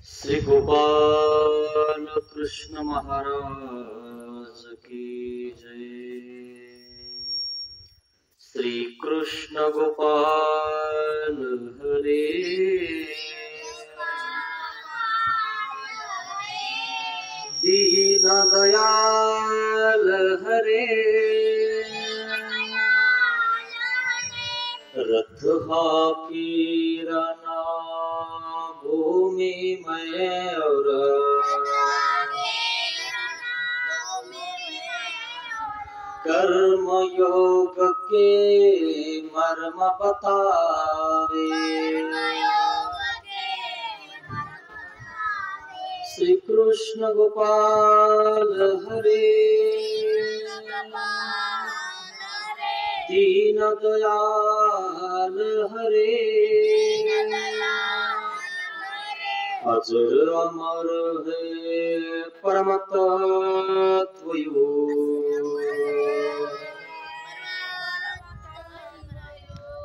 श्री गोपाल कृष्ण महाराज की जय। श्री कृष्ण गोपाल हरे दीन दयाल हरे रथ कीरना भूमि में और कर्म योग के मर्म बतावे। श्री कृष्ण गोपाल हरे दीन दयाल हरे अजर अमर है परम तत्व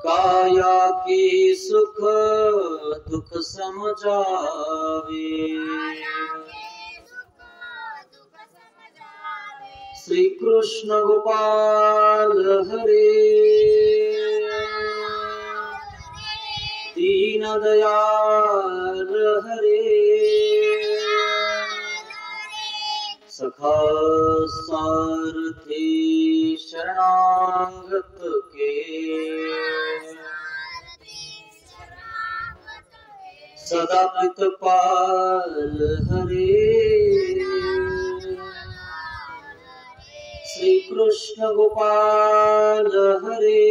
काया की सुख दुख समझावे। श्री कृष्ण गोपाल हरे दीन दयाल हरे सखा सारथी शरणागत के सदा कृतपाल हरे। श्री कृष्ण गोपाल हरे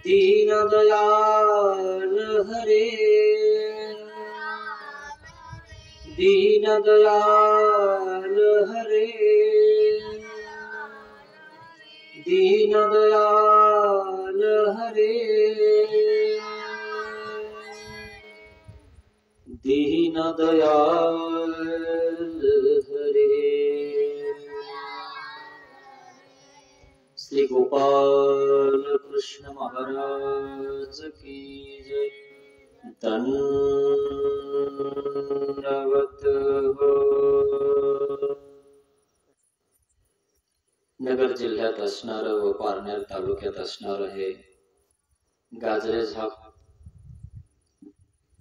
दीन दयाल हरे दीन दयाल हरे दीन दयाल हरे दीन दयाल हरे। श्री गोपाल कृष्ण महाराज की जय। दंडवत हो। नगर जिल्ह्यात असणार व पारनेर तालुक्यात असणार हे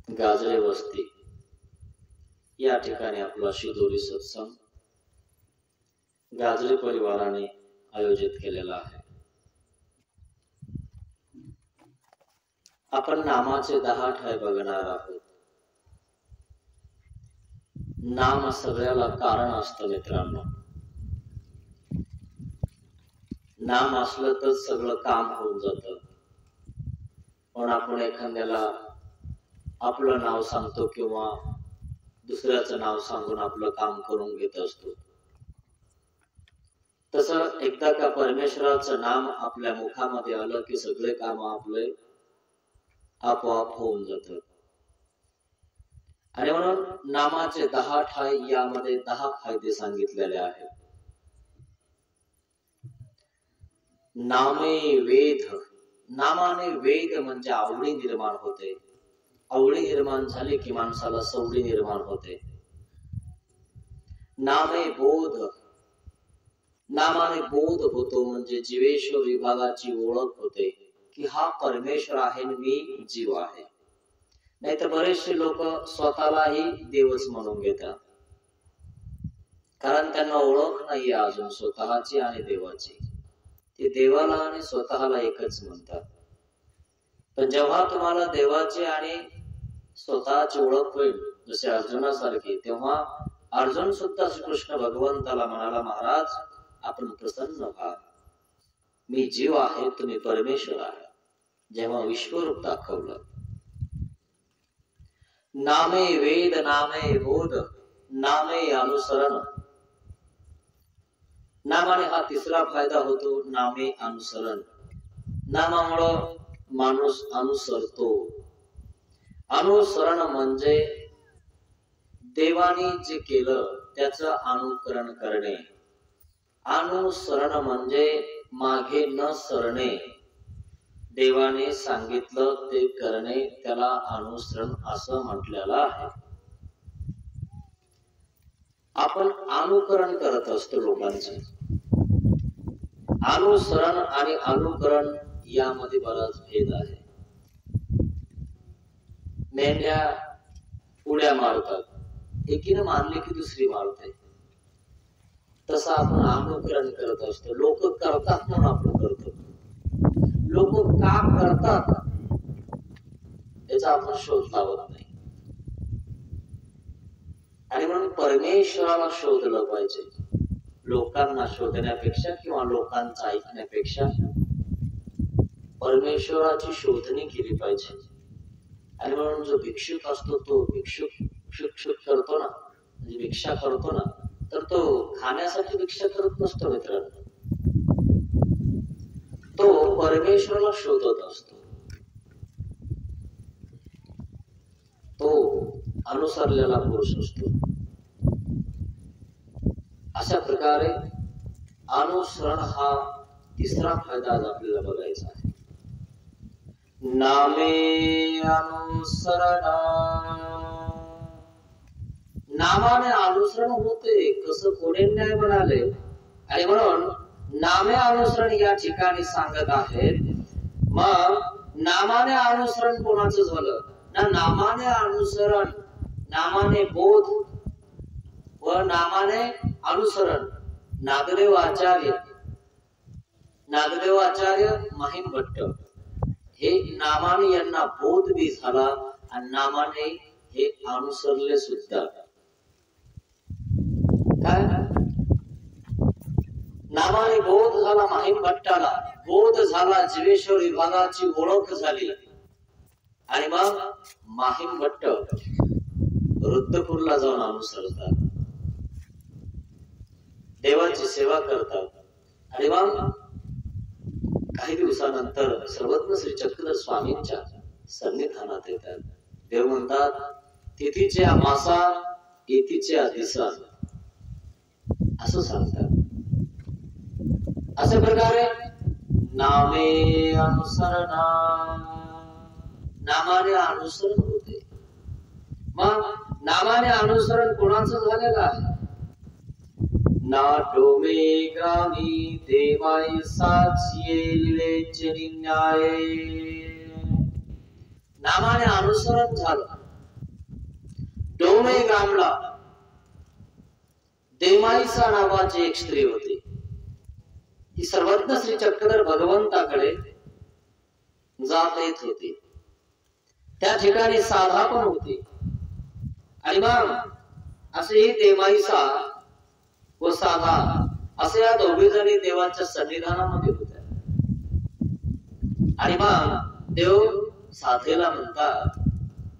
गाजरे वस्ती या ठिकाणी आपला शिदोरी सत्संग गाजरे परिवाराने आयोजित केलेला आहे। आपण नामाचे 10 ठाय बघणार आहोत। नाम सगळ्याला कारण असतं मित्रांनो। नाम असलं तर सगळं काम होऊन जातं। पण आपण एखाद्याला आपलं नाव सांगतो किंवा दुसऱ्याचं नाव सांगून आपलं काम करून घेत असतो। तसं एकदा का परमेश्वराचं नाम आपल्या मुखामध्ये आलं की सगळे काम आपले आपोआप होऊन जातात। आणि म्हणून नामाचे 10 ठाय यामध्ये 10 फायदे सांगितलेले आहेत। नामे वेद, नामाने वेद म्हणजे आवडी निर्माण होते। आवडी निर्माण झाली की माणसाला सवडी निर्माण होते। नामे बोध, नामाने बोध होतो म्हणजे जीवेश्वर विभागाची ओळख होते की हा परमेश्वर आहे आणि मी जीव आहे। नाहीतर बरेचसे लोक स्वतःलाही देवच म्हणून घेतात, कारण त्यांना ओळख नाहीये अजून स्वतःची आणि देवाची। ते देवाला आणि स्वतःला एकच म्हणतात। पण जेव्हा तुम्हाला देवाची आणि स्वतःची ओळख होईल जसे अर्जुनासारखी, तेव्हा अर्जुन सुद्धा श्रीकृष्ण भगवंताला म्हणाला, महाराज आपण प्रसन्न व्हा, मी जीव आहे तुम्ही परमेश्वर आहे। जेव्हा विश्वरूप दाखवलं। नामे वेद नामे बोध नामे अनुसरण, नामाने हा तिसरा फायदा होतो, नामे अनुसरण। नामामुळं माणूस अनुसरतो। अनुसरण म्हणजे देवाने जे केलं त्याचं अनुकरण करणे। अनुसरण म्हणजे मागे न सरणे। देवाने सांगितलं ते करणे त्याला अनुसरण असं म्हटलेलं आहे. आपण अनुकरण करत असतो लोकांचे. अनुसरण आणि अनुकरण यामध्ये बराच भेद आहे. मेंढ्या उड्या मारतात, एकीने मारली की दुसरी मारते. तसं आपण अनुकरण करत असतो. लोक करतात म्हणून आपण करतो. लोक का करतात याचा आपण शोध लावत नाही. आणि म्हणून परमेश्वराला शोधलं पाहिजे. लोकांना शोधण्यापेक्षा किंवा लोकांचं ऐकण्यापेक्षा परमेश्वराची शोधणी केली पाहिजे. आणि म्हणून जो भिक्षुक असतो तो भिक्षुक करतो ना, म्हणजे भिक्षा करतो ना, तर तो खाण्यासाठी भिक्षा करत नसतो मित्रांनो. तो परमेश्वराला शोधत असतो. तो अनुसरलेला पुरुष असतो. अशा प्रकारे अनुसरण हा तिसरा फायदा आज आपल्याला बघायचा आहे. नामे अनुसरण, नामाने अनुसरण होते कसं कोणी न्याय म्हणाले. आणि म्हणून नामे अनुसरण या ठिकाणी सांगत आहेत. मग नामाने अनुसरण कोणाचं झालं ना? नामाने अनुसरण, नामाने बोध व नामाने अनुसरण नागदेव आचार्य महिम भट्ट हे नामाने यांना बोध बी झाला आणि नामाने हे अनुसरले सुद्धा. काय नामाने बोध झाला महिम भट्टाला, बोध झाला, जीवेश्वर विभागाची ओळख झाली. आणि मग महिम भट्ट रुद्रपूरला जाऊन अनुसरतात, देवाची सेवा करतात. आणि मग काही दिवसानंतर सर्वज्ञ श्री चक्रधर स्वामींच्या सन्निधानात येतात. देव म्हणतात, तिथीचे मासा येथीचे दिसा, असं सांगतात. अशा प्रकारे नामे अनुसरणा, नामाने अनुसरण होते. मग नामाने अनुसरण कोणाचं झालेलं आहे? ना डोमे ग्रामी देवाई साचिये न्याय. नामाने अनुसरण झालं. डोमे ग्रामला देमाईसा नावाची एक स्त्री होती. ही सर्वज्ञ श्री चक्रधर भगवंताकडे जात येत होती. त्या ठिकाणी साधा पण होती. आणि मग असे देमाईसा व साधा असे या दोघे जणी देवाच्या सन्निधानामध्ये होत्या. आणि मग देव साधेला म्हणतात,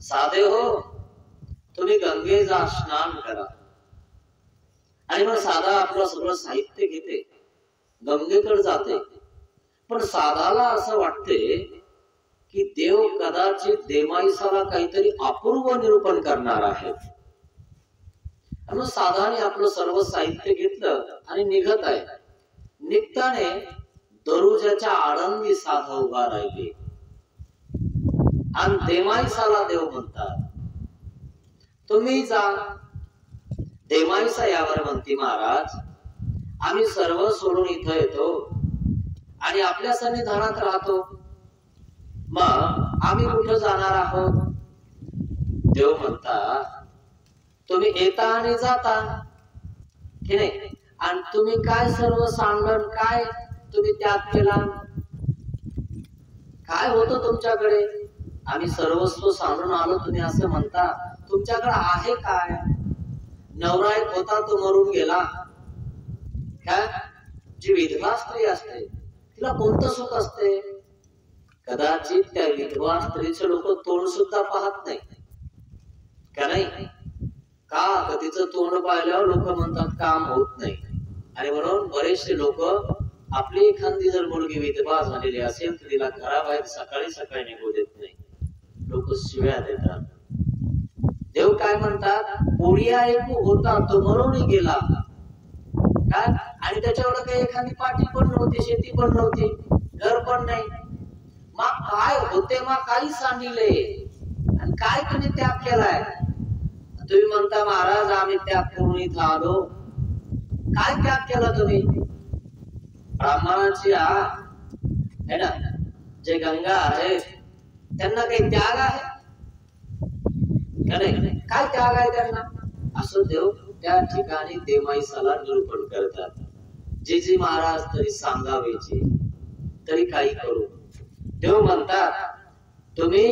साधे हो, तुम्ही गंगे जा, स्नान करा. आणि मग साधा आपलं सगळं साहित्य घेते, गंगेकडे जाते. पण साधाला असं वाटते की देव कदाचित देमाईसाला काहीतरी अपूर्व निरूपण करणार आहे. मग साधाने आपलं सर्व साहित्य घेतलं आणि निघत आहे. निघताने दरुजाच्या आडंदी साधा उभा राहिले. आणि देमाईसाला देव म्हणतात, तुम्ही जा. देमाईसा यावर म्हणती, महाराज, आम्ही सर्व सोडून इथं येतो आणि आपल्या सन्निधानात राहतो. मग आम्ही कुठं जाणार आहोत? देव म्हणतात, तुम्ही येता आणि जाता की नाही. आणि तुम्ही काय सर्व सांगण काय तुम्ही त्याग केला? काय होतं तुमच्याकडे? आम्ही सर्वस्व सांगून आलो तुम्ही असं म्हणता. तुमच्याकडे आहे काय? नवरा एक होता तो मरून गेला. काय जी विधवा स्त्री असते तिला कोणतं सुख असते? कदाचित त्या विधवा स्त्रीचे लोक तोंड सुद्धा पाहत नाही का? नाही का? तिचं तोंड पाहिल्यावर लोक म्हणतात काम होत नाही. आणि म्हणून बरेचसे लोक आपली एखादी जर मुलगी विधवा झालेली असेल तर तिला घराबाहेर सकाळी सकाळी निघू देत नाही. लोक शिव्या देतात. देव काय म्हणतात, पोळिया एक होता तो मरून गेला. काय? आणि त्याच्यावर काही एखादी पाठी पण नव्हती, शेती पण नव्हती, घर पण नाही. मग काय होते मग काही सांगितले आणि काय तुम्ही त्याग केलाय? तुम्ही म्हणता महाराज आम्ही त्याग करून इथं आलो. काय त्याग केला तुम्ही? ब्राह्मणाची है ना, जे गंगा आहे त्यांना काही त्याग आहे का नाही? काय त्याग आहे त्यांना? असं देव त्या ठिकाणी देवमाईसाला निरूपण करतात. जे महाराज तरी सांगावेचे तरी काही करू. देव म्हणतात तुम्ही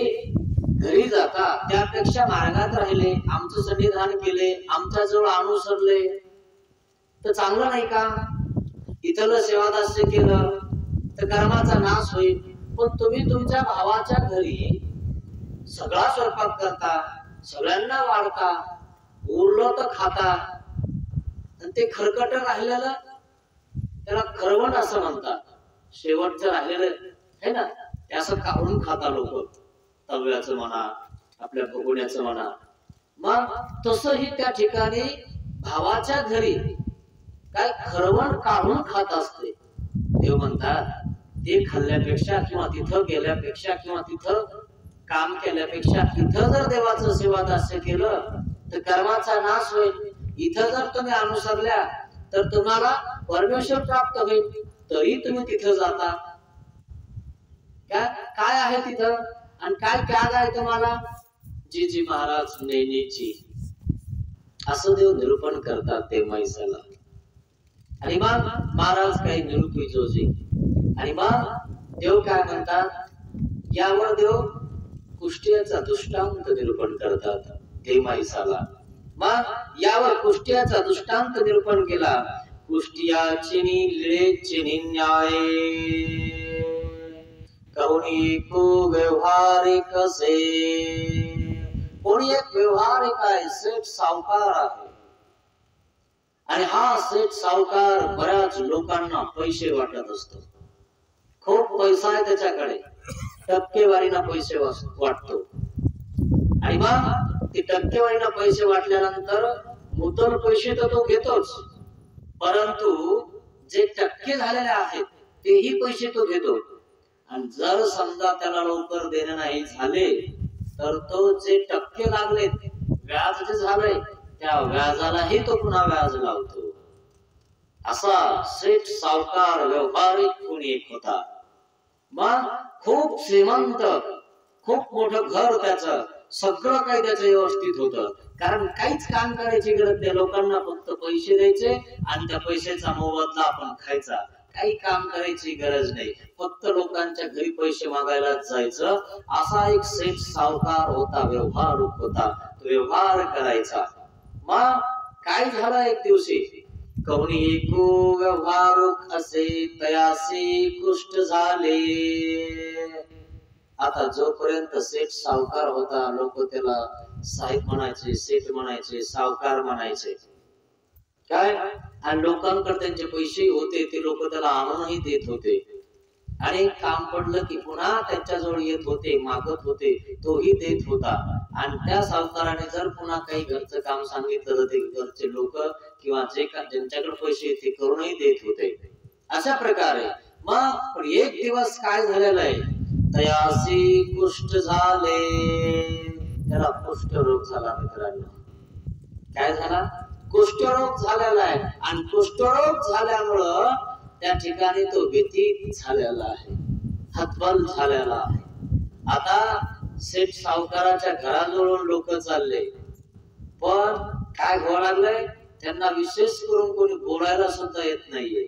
घरी जाता त्यापेक्षा मार्गात राहिले, आमचं सन्निधान केले, आमच्या जवळ अनुसरले तर चांगलं नाही का? इथलं सेवादास्य केलं तर कर्माचा नाश होईल. पण तुम्ही तुमच्या भावाच्या घरी सगळा स्वयंपाक करता, सगळ्यांना वाढता, उरलं तर खाता, आणि ते खरकट राहिलेलं त्याला खरवण असं म्हणतात. शेवटचं राहिलेलं है ना, ते असं काढून खाता लोक, तव्याचं म्हणा आपल्या भगोण्याचं म्हणा. मग तसंही त्या ठिकाणी भावाच्या घरी काय खरवण काढून खात असते. देव म्हणतात ते खाल्ल्यापेक्षा किंवा तिथं गेल्यापेक्षा किंवा तिथं काम केल्यापेक्षा इथं जर देवाचं सेवादास्य केलं तर कर्माचा नाश होईल. इथं जर तुम्ही अनुसरल्या तर तुम्हाला परमेश्वर प्राप्त होईल, तरी तुम्ही तिथं जाता. काय आहे तिथं आणि काय त्याग आहे तुम्हाला? जी महाराज नेनेची असं देव निरूपण करतात ते मैसाला. आणि मग महाराज काही निरूपी जोजी आणि मग देव काय म्हणतात, यावर देव कुष्टियाचा दृष्टांत निरूपण करतात ते मैसाला. मग यावर कुष्टियाचा दृष्टांत निरूपण केला. कुष्टियाची लीळेची न्याय कोणी को व्यवहारिक से. कोणी एक व्यवहारिक आहे, सेठ सावकार आहे, आणि हा सेठ सावकार बऱ्याच लोकांना पैसे वाटत असतो. खूप पैसा आहे त्याच्याकडे, टक्केवारीनं पैसे वाटतो. आणि मग ते टक्केवारीनं पैसे वाटल्यानंतर मुद्दल पैसे तर तो घेतोच, परंतु जे टक्के झालेले आहेत तेही पैसे तो घेतो. आणि जर समजा त्याला लवकर देणे नाही झाले तर तो जे टक्के लागले, व्याज जे झालंय त्या व्याजालाही तो पुन्हा व्याज लावतो. असा सेठ सावकार व्यवहारिक कोणी एक होता. मग खूप श्रीमंत, खूप मोठं घर त्याचं, सगळं काही त्याचं व्यवस्थित होतं. कारण काहीच काम करायची गरज नाही, लोकांना फक्त पैसे द्यायचे आणि त्या पैशाचा मोबदला आपण खायचा. काही काम करायची गरज नाही, फक्त लोकांच्या घरी पैसे मागायला जायचं. असा एक सेठ सावकार होता, व्यवहारिक होता, व्यवहार करायचा. मग काय झालं एक दिवशी, कोणी एको व्यवहारुक असे तयासी कुष्ट झाले. आता जोपर्यंत सेठ सावकार होता लोक त्याला साहेब म्हणायचे, सेठ म्हणायचे, सावकार म्हणायचे. काय आणि लोकांकडे त्यांचे पैसे होते, ते लोक त्याला आणूनही देत होते. आणि काम पडलं की पुन्हा त्यांच्याजवळ येत होते, मागत होते, तोही देत होता. आणि त्या सावकाराने जर पुन्हा काही घरचं काम सांगितलं तर ते घरचे लोक किंवा जे ज्यांच्याकडे पैसे ते करूनही देत होते. अशा प्रकारे मग एक दिवस काय झालेलं आहे, तयासी कुष्ठ झाले, त्याला कुष्ठरोग झाला. मित्रांनो काय झाला, कुष्ठरोग झालेला आहे. आणि कुष्ठरोग झाल्यामुळं त्या ठिकाणी तो व्यतीत झालेला आहे, हतबल झालेला आहे. आता सेठ सावकाराच्या घराजवळून लोक चालले, पण काय व्हावं लागलंय, त्यांना विशेष करून कोणी बोलायला सुद्धा येत नाहीये.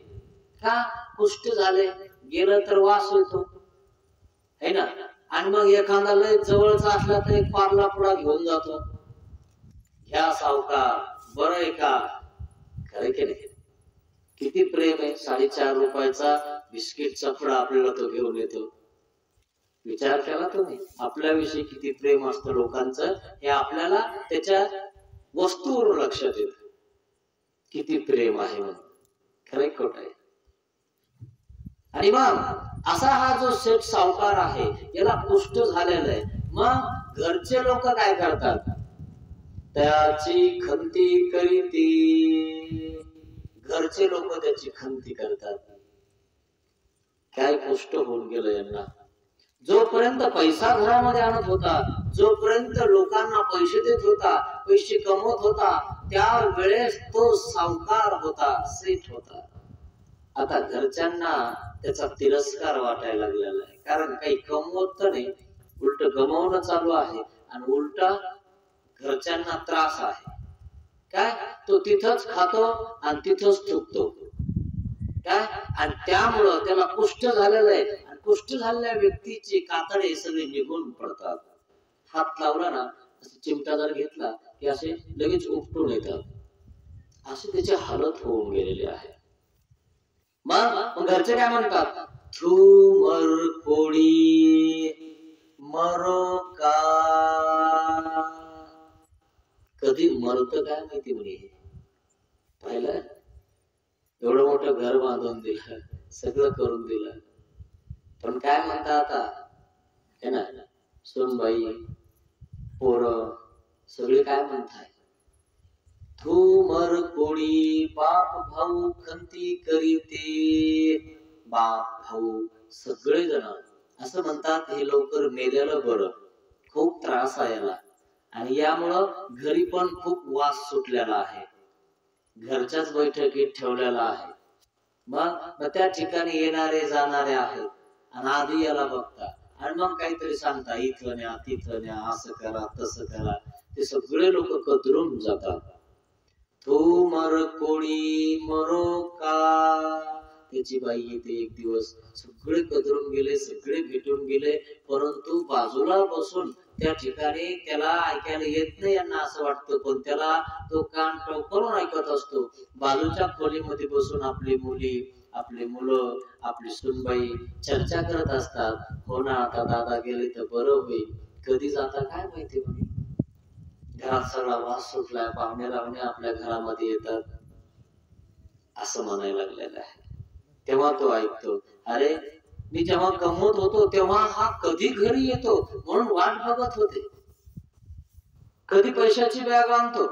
का? कुष्ठ झाले, गेलं तर वास येतो है ना. आणि मग एखादा लय जवळचा असला तर एक पारला पुडा घेऊन जातो, घ्या सावकार, बरं आहे का? खरं की नाही? किती प्रेम आहे. 4.5 रुपयाचा बिस्किटचा पुडा आपल्याला तो घेऊन येतो. विचार केला तुम्ही, आपल्याविषयी किती प्रेम असतं लोकांचं, हे आपल्याला त्याच्या वस्तूवर लक्षात येत, किती प्रेम आहे म्हणून. खरं खोट आहे. आणि मग असा हा जो सेठ सावकार आहे याला कुष्ठ झालेला आहे. मग घरचे लोक काय करतात, त्याची खंती करीती. घरचे लोक त्याची खंती करतात. काय कुष्ठ होऊन गेलं यांना, जोपर्यंत पैसा घरामध्ये आणत होता, जोपर्यंत लोकांना पैसे देत होता, पैसे कमवत होता, त्या वेळेस तो सावकार होता, सेठ होता. आता घरच्यांना त्याचा तिरस्कार वाटायला लागलेला आहे, कारण काही कमवत तर नाही, उलट गमावणं चालू आहे आणि उलटा घरच्यांना त्रास आहे. काय तो तिथंच खातो आणि तिथंच थुकतो काय, आणि त्यामुळं त्याला कुष्ठ झालेलं आहे, आणि कुष्ठ झालेल्या व्यक्तीचे कातडे सगळे निघून पडतात. हात लावला ना, चिमटा जर घेतला की असे लगेच उपटून येतात, असे त्याची हालत होऊन गेलेली आहे. मग घरचे काय म्हणतात, तू मर कोडी मरो का, कधी मरत काय माहिती म्हणे. पाहिलं, एवढं मोठं घर बांधून दिलं, सगळं करून दिलं, पण काय म्हणता आता है ना, सोनबाई पोरं सगळे काय म्हणताय, तू मर कोडी बाप भाऊ खंती करीते. बाप भाऊ सगळे जण असं म्हणतात, हे लवकर मेलेलं बरं, खूप त्रास आहे याला, आणि यामुळं घरी पण खूप वास सुटलेला आहे, घरच्याच बैठकीत ठेवलेला आहे. मग त्या ठिकाणी येणारे जाणारे आहेत, आणि आधी याला बघता, आणि मग काहीतरी सांगता, इथं न्या तिथं न्या, असं करा तसं करा, ते सगळे लोक कदरून जातात. तू मर कोणी मरो का, त्याची बाई येते एक दिवस, सगळे कदरून गेले, सगळे भेटून गेले, परंतु बाजूला बसून त्या ठिकाणी त्याला ऐकायला येत नाही यांना असं वाटतं, पण त्याला तो कान टोकावून ऐकत असतो. बाजूच्या खोलीमध्ये बसून आपली मुली, आपली मुलं, आपली सुनबाई चर्चा करत असतात. हो ना, आता दादा गेले तर बरं होईल, कधी जाता काय माहिती म्हणे, घरात सगळा वास सुटलाय, पाहुणे रावणे आपल्या घरामध्ये येतात, असं म्हणायला लागलेलं आहे. तेव्हा तो ऐकतो, अरे मी जेव्हा कमवत होतो तेव्हा हा कधी घरी येतो म्हणून वाट बघत होते, कधी पैशाची बॅग आणतो.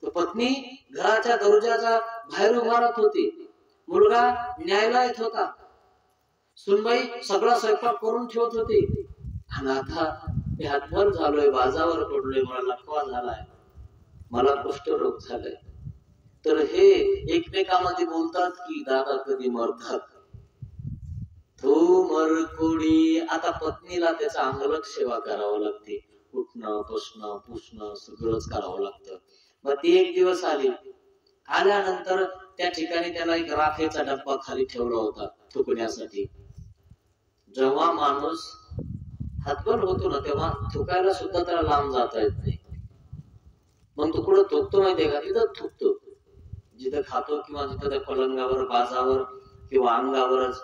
तो पत्नी घराच्या दरवाजाच्या बाहेर उभा राहत होती, मुलगा न्यायला येत होता, सुनबाई सगळा स्वयंपाक करून ठेवत होती, आणि आता मी हातभर झालोय, बाजावर पडलोय, मला लकवा झालाय, मला कुष्ठरोग झालाय. तर हे एकमेकांमध्ये बोलतात की दादा कधी मरतात. तू मर कोडी, आता पत्नीला त्याचा अंगलक सेवा करावं लागते, उठणं बसणं पुसणं सगळंच करावं लागतं. मग ती एक दिवस आली, आल्यानंतर त्या ठिकाणी त्याला एक राखेचा डब्बा खाली ठेवला होता थुकण्यासाठी. जेव्हा माणूस हातभर होतो ना, तेव्हा थुकायला सुद्धा त्याला लांब जाता येत नाही. मग तो कुठं थुकतो माहितीये का, तिथं थुकतो जिथं खातो, किंवा जिथं त्या पलंगावर, बाजावर किंवा अंगावरच.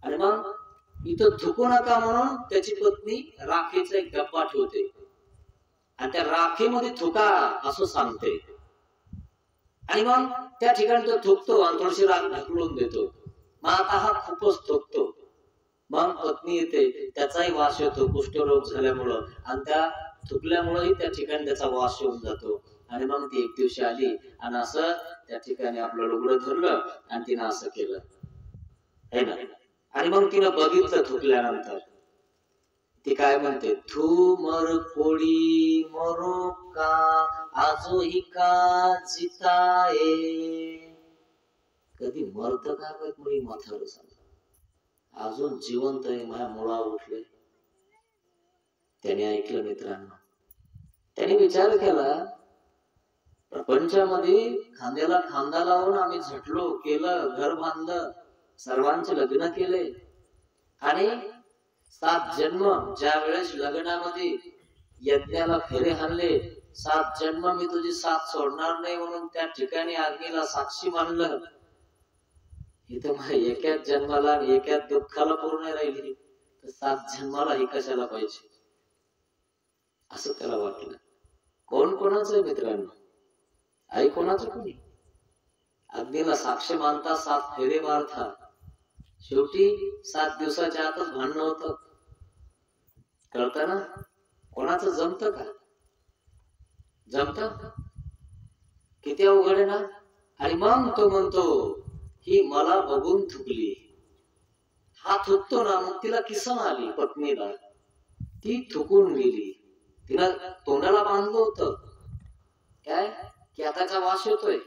आणि मग इथं थुकू नका म्हणून त्याची पत्नी राखेचा एक डब्बा ठेवते, आणि त्या राखेमध्ये थुका असं सांगते, आणि मग त्या ठिकाणी तो थुकतो आणि थोडीशी राख ढकलून देतो. मग आता हा खूपच थुकतो, मग पत्नी येते, त्याचाही वास येतो कुष्ठरोग झाल्यामुळं, आणि त्या थुकल्यामुळेही त्या ठिकाणी त्याचा वास येऊन जातो. आणि मग ती एक दिवशी आली आणि असं त्या ठिकाणी आपलं लुगडं धरलं आणि तिनं असं केलं है ना, आणि मग तिनं बघितलं थुकल्यानंतर, ती काय म्हणते, तू मर कोडी मरो का, आजो ही का जिताये, कधी मरत का मुली म्हातारं सांग, अजून जिवंत आहे, माझ्या मुळा उठले. त्याने ऐकलं मित्रांनो, त्याने विचार केला, प्रपंचामध्ये खांद्याला खांदा लावून आम्ही झटलो, केलं, घर बांधलं, सर्वांचे लग्न केले, आणि 7 जन्म ज्या वेळेस लग्नामध्ये यज्ञाला फेरे हाणले, 7 जन्म मी तुझी साथ सोडणार नाही म्हणून त्या ठिकाणी अग्नीला साक्षी मानलं, इथं एकाच जन्माला आणि एकाच दुःखाला पूर्ण राहिली, तर 7 जन्माला ही कशाला पाहिजे, असं त्याला वाटलं. कोण कोणाचं मित्रांनो, आई कोणाचं कोणी, अग्नीला साक्ष मानता, 7 फेरे मारता, शेवटी 7 दिवसाच्या आतच भांडण होतं. कळतं ना, कोणाचं जमत का, जमत किती अवघड आहे ना. आणि मग तो म्हणतो, ही मला बघून थुकली, हा थुकतो ना, मग तिला किसन आली पत्नीला, ती थुकून गेली. तिला तोंडाला बांधलं होतं काय की आताचा वास येतोय,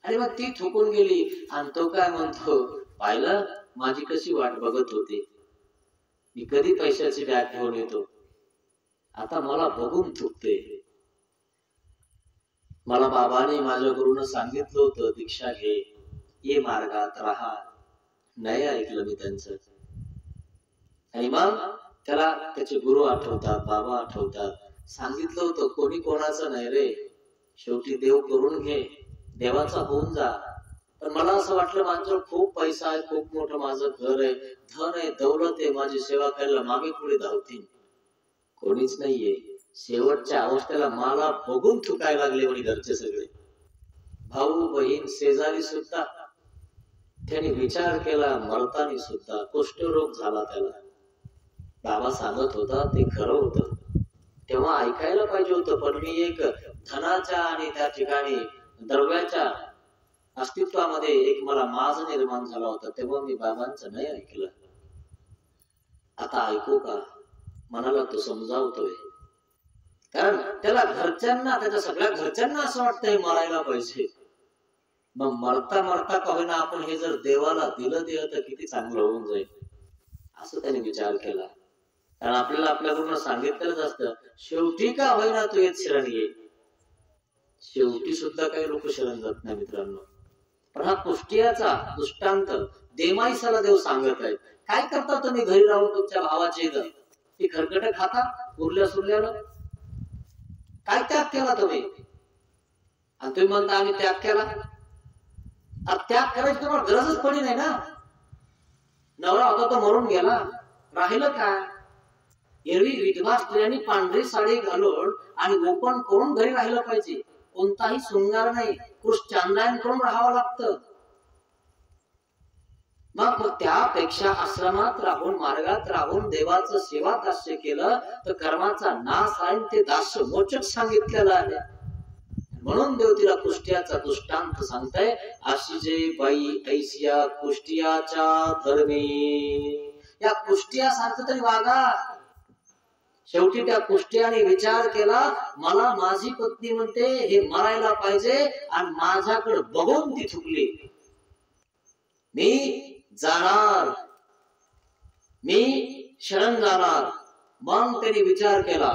आणि मग ती थुकून गेली. आणि तो काय म्हणतो, पाहिलं माझी कशी वाट बघत होती, मी कधी पैशाची बॅग घेऊन येतो, आता मला बघून थुकते. मला बाबाने माझ्या गुरुनं सांगितलं होतं दीक्षा घे, ये मार्गात राहा. नाही ऐकलं मी त्यांचं. आणि मग त्याला त्याचे गुरु आठवतात, बाबा आठवतात. सांगितलं होतं कोणी कोणाचं नाही रे, शेवटी देव करून घे, देवाचा होऊन जा. पण मला असं वाटलं माझ्यावर खूप पैसा आहे, खूप मोठं माझं घर आहे, धन आहे, दौलत आहे, माझी सेवा करायला मागे पुढे धावतील, कोणीच नाहीये. शेवटच्या अवस्थेला मला बघून थुकायला लागले म्हणे घरचे सगळे, भाऊ बहीण शेजारी सुद्धा. त्याने विचार केला, मरतानी सुद्धा कुष्ठरोग झाला त्याला. बाबा सांगत होता ते खरं होतं, तेव्हा ऐकायला पाहिजे होतं. पण मी एक धनाच्या आणि त्या ठिकाणी द्रव्याच्या अस्तित्वामध्ये एक मला माज निर्माण झाला होता, तेव्हा मी बाबांचं नाही ऐकलं. आता ऐकू का, मनाला तो समजावतोय. कारण त्याला घरच्यांना, त्याच्या सगळ्या घरच्यांना असं वाटतंय मरायला पाहिजे. मग मरता मरता का होईना आपण हे जर देवाला दिलं तर किती चांगलं होऊन जाईल, असं त्याने विचार केला. कारण आपल्याला आपल्याकडून सांगितलेलंच असतं, शेवटी का होईना तू येत शरण ये. शेवटी सुद्धा काही लोक शरण जात नाही मित्रांनो. पण हा कुष्टियाचा दृष्टांत देमाईसाला देव सांगत आहे. काय करता तुम्ही घरी राहून तुमच्या भावाचे इथं, ती खरकट खाता उरल्या सुरल्याला, काय त्याग केला तुम्ही? आणि तुम्ही म्हणता आम्ही त्याग केला. त्याग करायची तुम्हाला गरजच पडली नाही ना. नवरा होता तो मरून गेला, राहिलं काय? एरवी विधवा स्त्रियांनी पांढरी साडी घालून आणि ओपन करून घरी राहिलं पाहिजे, कोणताही शृंगार नाही, कृष चांदायन करून राहावं लागतं. मग त्यापेक्षा आश्रमात राहून मार्गात राहून देवाचं सेवा दास्य केलं तर कर्माचा नाश आहे, ते दास्य मोचक सांगितलेलं आहे. म्हणून देव तिला कुष्टियाचा दृष्टांत सांगताय, अशी जे बाई ऐसिया कुष्टियाच्या धर्मी. या कुष्टियासारखं तरी वागा. शेवटी त्या कुष्टियाने विचार केला, मला माझी पत्नी म्हणते हे मरायला पाहिजे आणि माझ्याकडे बघून ती थुकली, मी जाणार, मी शरण जाणार. मग त्यांनी विचार केला,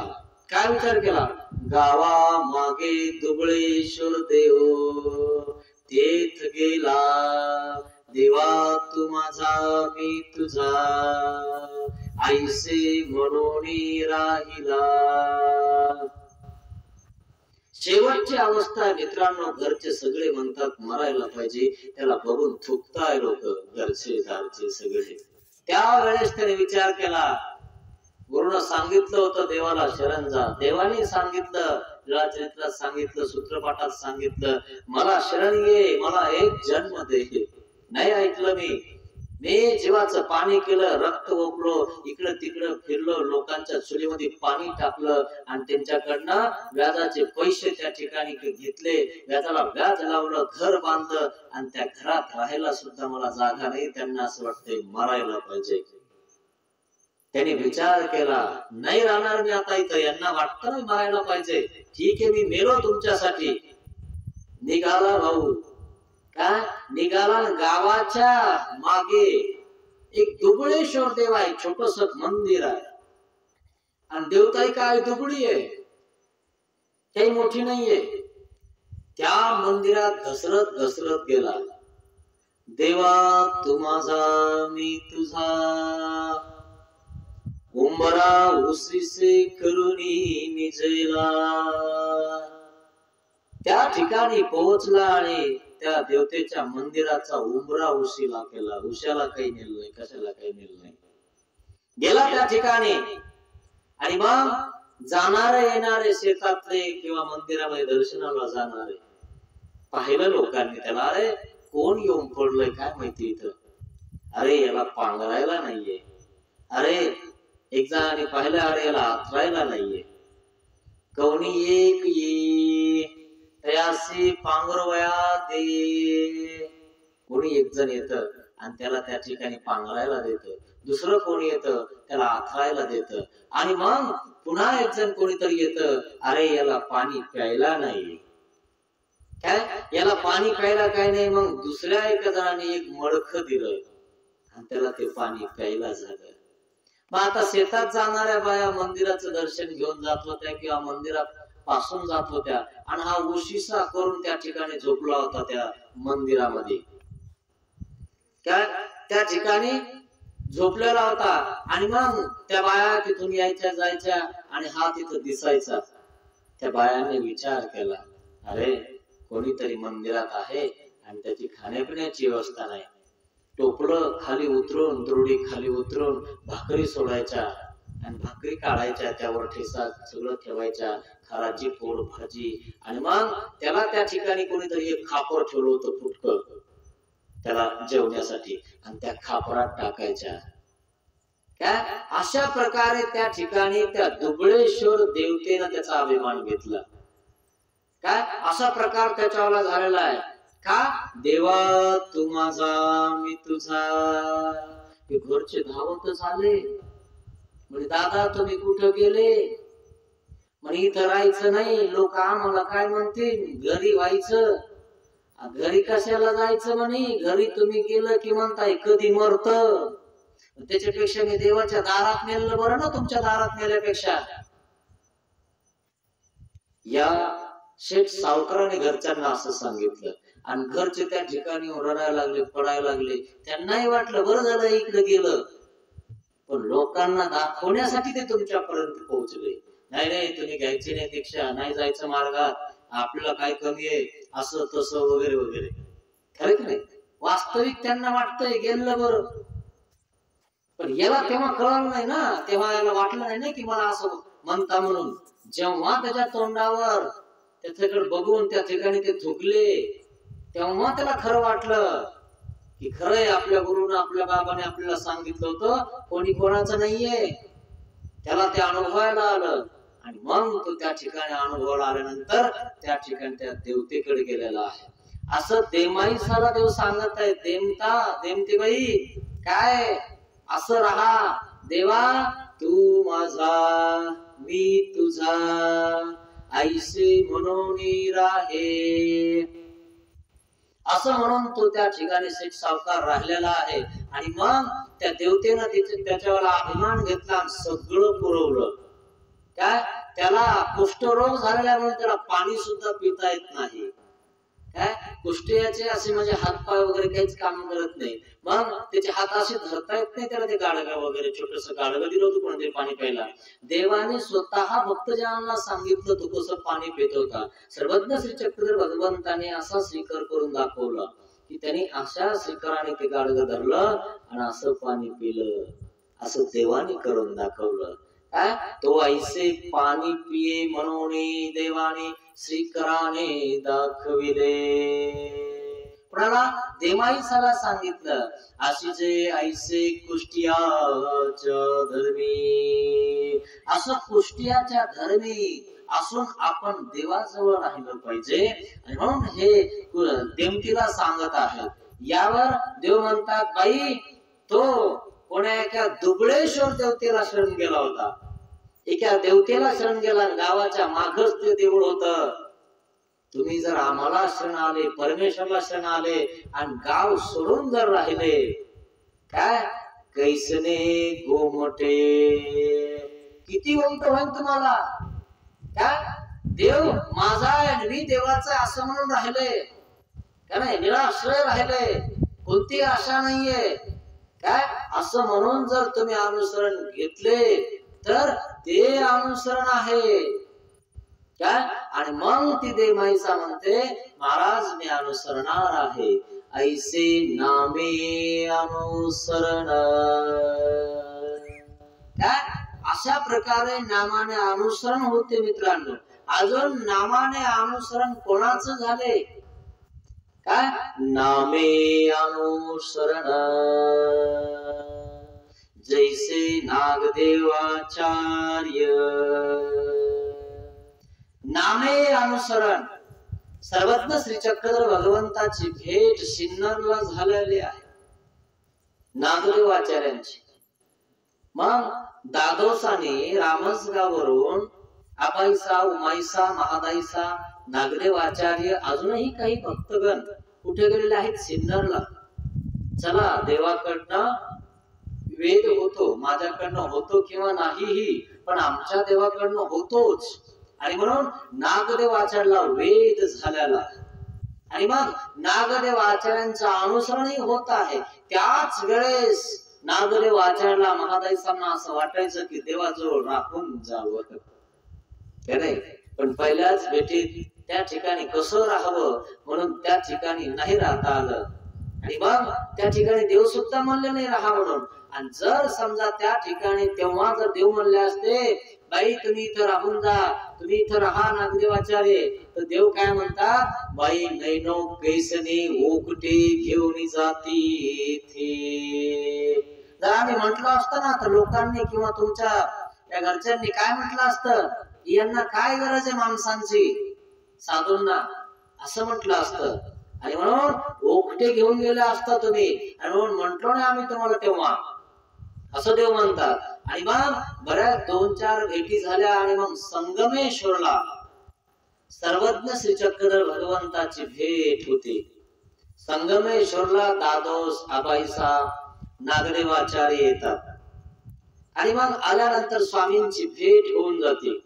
काय विचार केला? गावा मागे दुबळेश्वर देव, तेथ गेला देवा तू माझा मी तुझा, ऐसे म्हणून राहिला. शेवटची अवस्था आहे मित्रांनो. घरचे सगळे म्हणतात मरायला पाहिजे, त्याला बघून थुकताय लोक, घरचे दारचे सगळे. त्यावेळेस त्याने विचार केला, गुरुनं सांगितलं होतं देवाला शरण जा, देवाने सांगितलं, लीळाचरित्रात सांगितलं, सूत्रपाठात सांगितलं, मला शरण ये, मला एक जन्म दे. नाही ऐकलं मी जीवाचं पाणी केलं, रक्त ओकलो, इकडं तिकडं फिरलो, लोकांच्या चुलीमध्ये पाणी टाकलं आणि त्यांच्याकडनं व्याजाचे पैसे त्या ठिकाणी घेतले, व्याजाला व्याज लावलं, घर बांधलं आणि त्या घरात राहायला सुद्धा मला जागा नाही. त्यांना असं वाटतंय मरायला पाहिजे. त्यांनी विचार केला, नाही राहणार मी आता इथं, यांना वाटतं ना मरायला पाहिजे, ठीक आहे मी मेलो तुमच्यासाठी. निघाला भाऊ, काय निघाला? गावाच्या मागे एक दुबळेश्वर देव आहे, छोटस मंदिर आहे. आणि देवताई काय दुबळी आहे, काही मोठी नाहीये. त्या मंदिरात घसरत घसरत गेला, देवा तू माझा मी तुझा, उंबरा उसीसे करुणी निजला. त्या ठिकाणी पोहोचला आणि त्या देवतेच्या मंदिराचा उंबरा उशीला केला. उशाला काही नेलं नाही, कशाला काही नेलं नाही, गेला त्या ठिकाणी. आणि मग जाणारे येणारे शेतातले किंवा मंदिरामध्ये दर्शनाला जाणारे पाहिलं लोकांनी त्याला, अरे कोण येऊन पडलंय काय माहिती इथं, अरे याला पांघरायला नाहीये, अरे एक जणांनी पाहिलं, अरे याला आथरायला नाहीये, कवनी एक ये तयासी पांघरवया दे. कोणी एक जण येत आणि त्याला त्या ठिकाणी पांघरायला देतं. दुसरं कोणी येतं त्याला आथरायला देतं. आणि मग पुन्हा एक जण कोणीतरी येतं, अरे याला पाणी प्यायला नाही, काय याला पाणी प्यायला काय नाही. मग दुसऱ्या एका जणाने एक मडकं दिलं आणि त्याला ते पाणी प्यायला झालं. मग आता शेतात जाणाऱ्या बाया मंदिराचं दर्शन घेऊन जात होत्या किंवा मंदिरात पासून जात होत्या आणि हा उशिसा करून त्या ठिकाणी झोपला होता त्या मंदिरामध्ये. काय त्या ठिकाणी झोपलेला होता. आणि मग त्या बाया तिथून यायच्या जायच्या आणि हा तिथं दिसायचा. त्या बायांनी विचार केला, अरे कोणीतरी मंदिरात आहे आणि त्याची खाण्यापिण्याची व्यवस्था नाही. टोपलं खाली उतरून, तुरडी खाली उतरून भाकरी सोडायच्या आणि भाकरी काढायच्या, त्यावर ठेसा सगळं ठेवायच्या, खाराची फोड भाजी. आणि मग त्याला त्या ठिकाणी कोणीतरी एक खापर ठेवलं होतं फुटकं त्याला जेवण्यासाठी, आणि त्या खापरात टाकायच्या. काय अशा प्रकारे त्या ठिकाणी त्या दुबळेश्वर देवतेनं त्याचा अभिमान घेतला. काय असा प्रकार त्याच्यावर झालेला आहे. का देवा तू माझा मी तुझा. हे घरचे धावतच आले, म्हणजे दादा तुम्ही कुठं गेले. म्हणे इथं राहायचं नाही, लोक आम्हाला काय म्हणतील, घरी व्हायचं. घरी कशाला जायचं म्हणे, घरी तुम्ही गेलं की म्हणताय कधी मरत. त्याच्यापेक्षा मी देवाच्या दारात नेलं बरं ना, तुमच्या दारात नेल्यापेक्षा. या शेठ सावकाराने घरच्यांना असं सांगितलं आणि घरचे त्या ठिकाणी रडायला लागले, पडायला लागले. त्यांनाही वाटलं बरं झालं इकडे गेलं, पण लोकांना दाखवण्यासाठी ते तुमच्यापर्यंत पोहोचले. नाही नाही तुम्ही घ्यायची नाही दीक्षा, नाही जायचं मार्गात, आपल्याला काय कमी आहे, असं तसं वगैरे वगैरे. खरं की नाही, वास्तविक त्यांना वाटतंय गेलं बरं, पण याला तेव्हा कळलं नाही ना, तेव्हा याला वाटलं नाही ना की मला असं म्हणता म्हणून. जेव्हा त्याच्या तोंडावर त्याच्याकडे बघून त्या ठिकाणी ते थुकले, तेव्हा त्याला खरं वाटलं की खरंय आपल्या गुरुनं आपल्या बाबाने आपल्याला सांगितलं होतं कोणी कोणाचं नाहीये. त्याला ते अनुभवायला आलं आणि मग तो त्या ठिकाणी अनुभवायला आल्यानंतर त्या ठिकाणी त्या देवतेकडे गेलेला आहे. असं देमाईसाला देव सांगत आहे, देमता देमते बाई काय असं राहा, देवा तू माझा मी तुझा ऐसे म्हणून राहे. असं म्हणून तो त्या ठिकाणी शेठ सावकार राहिलेला आहे. आणि मग त्या देवतेनं त्याच्यावर अभिमान घेतला आणि सगळं पुरवलं. काय त्याला कुष्ठरोग झालेल्यामुळे त्याला पाणी सुद्धा पिता येत नाही. काय कुष्ठयाचे असे म्हणजे हातपाय वगैरे काहीच काम करत नाही. मग त्याचे हात असे धरता येत नाही त्याला. ते गाडगं वगैरे छोटस गाडगं दिलं होतं कोणतरी पाणी प्यायला. देवाने स्वतः भक्तजनांना सांगितलं तो कसं पाणी पित होता. सर्वज्ञ श्री चक्रधर भगवंताने असा स्वीकार करून दाखवला की त्यांनी अशा स्वीकाराने ते गाडगं धरलं आणि असं पाणी पिलं. असं देवाने करून दाखवलं. काय तो ऐसे पाणी पिये म्हणून देवाने श्रीकराने दाखविले. कोणाला? देमाईसाला सांगितलं. अशी जे ऐसे कुष्टियाच्या धर्मी, असं कुष्टियाच्या धर्मी असून आपण देवाजवळ राहिलं पाहिजे. आणि म्हणून हे देमतीला सांगत आहेत. यावर देव म्हणतात, बाई तो कोणा एका दुबळेश्वर देवतेला शरण गेला होता. एका देवतेला शरण गेला, गावाच्या मागच ते देऊळ होतं. तुम्ही जर आम्हाला शरण आले, परमेश्वरला शरण आले आणि गाव सोडून जर राहिले, काय कैसने गोमटे, किती वाईट होईल तुम्हाला. काय देव माझा आहे मी देवाचा असं म्हणून राहिले का नाही, निराश्रय राहिले, कोणती आशा नाहीये. काय असं म्हणून जर तुम्ही अनुसरण घेतले तर ते अनुसरण आहे. काय आणि मग ती देमाईसा म्हणते, महाराज मी अनुसरणार आहे. ऐसे नामे अनुसरण. काय अशा प्रकारे नामाने अनुसरण होते मित्रांनो. अजून नामाने अनुसरण कोणाचं झाले? काय नामे अनुसरण. जैसे नागदेवाचार्य. नामे अनुसरण. सर्वज्ञ श्री चक्रधर भगवंताची भेट सिन्नरला झालेली आहे. नागदेव आचार्यांची. मग दादोसाने रामसगावरून आबाईसा, उमाईसा, महादाईसा, नागदेव आचार्य अजूनही काही भक्तगण कुठे गेलेले आहेत? सिन्नरला. चला, देवाकडनं वेद होतो, माझ्याकडनं होतो किंवा नाहीही, पण आमच्या देवाकडनं होतोच. आणि म्हणून नागदेव आचार्याला वेद झालेला. आणि मग नागदेव आचार्यांचं अनुसरणही होत आहे. त्याच वेळेस नागदेव आचार्याला, महादाईसांना असं वाटायचं की देवाजवळ राहून जावं, नाही. पण पहिल्याच भेटीत त्या ठिकाणी कसं राहावं म्हणून त्या ठिकाणी नाही राहता आलं. आणि मग त्या ठिकाणी देव सुद्धा म्हणले नाही राहा म्हणून. आणि जर समजा त्या ठिकाणी तेव्हा जर देव म्हणले असते, बाई तुम्ही इथं राहून जा, तुम्ही इथं राहा नागदेवाचार्य, तर देव काय म्हणतात? बाई नैनो कैसने ओकटे घेऊन जाती थे. जर आम्ही म्हटलं असतं ना, तर लोकांनी किंवा तुमच्या त्या घरच्यांनी काय म्हटलं असतं? यांना काय गरज आहे माणसांची, साधूंना, असं म्हटलं असतं. आणि म्हणून ओकटे घेऊन गेले असता तुम्ही, आणि म्हणून म्हटलो नाही आम्ही तुम्हाला तेव्हा, असं देव म्हणतात. आणि मग बऱ्याच 2-4 भेटी झाल्या. आणि मग संगमेश्वरला सर्वज्ञ श्री चक्रधर भगवंताची भेट होते. संगमेश्वरला दादोस, आबाईसा, नागदेवाचार्य येतात. आणि मग आल्यानंतर स्वामींची भेट होऊन जाते.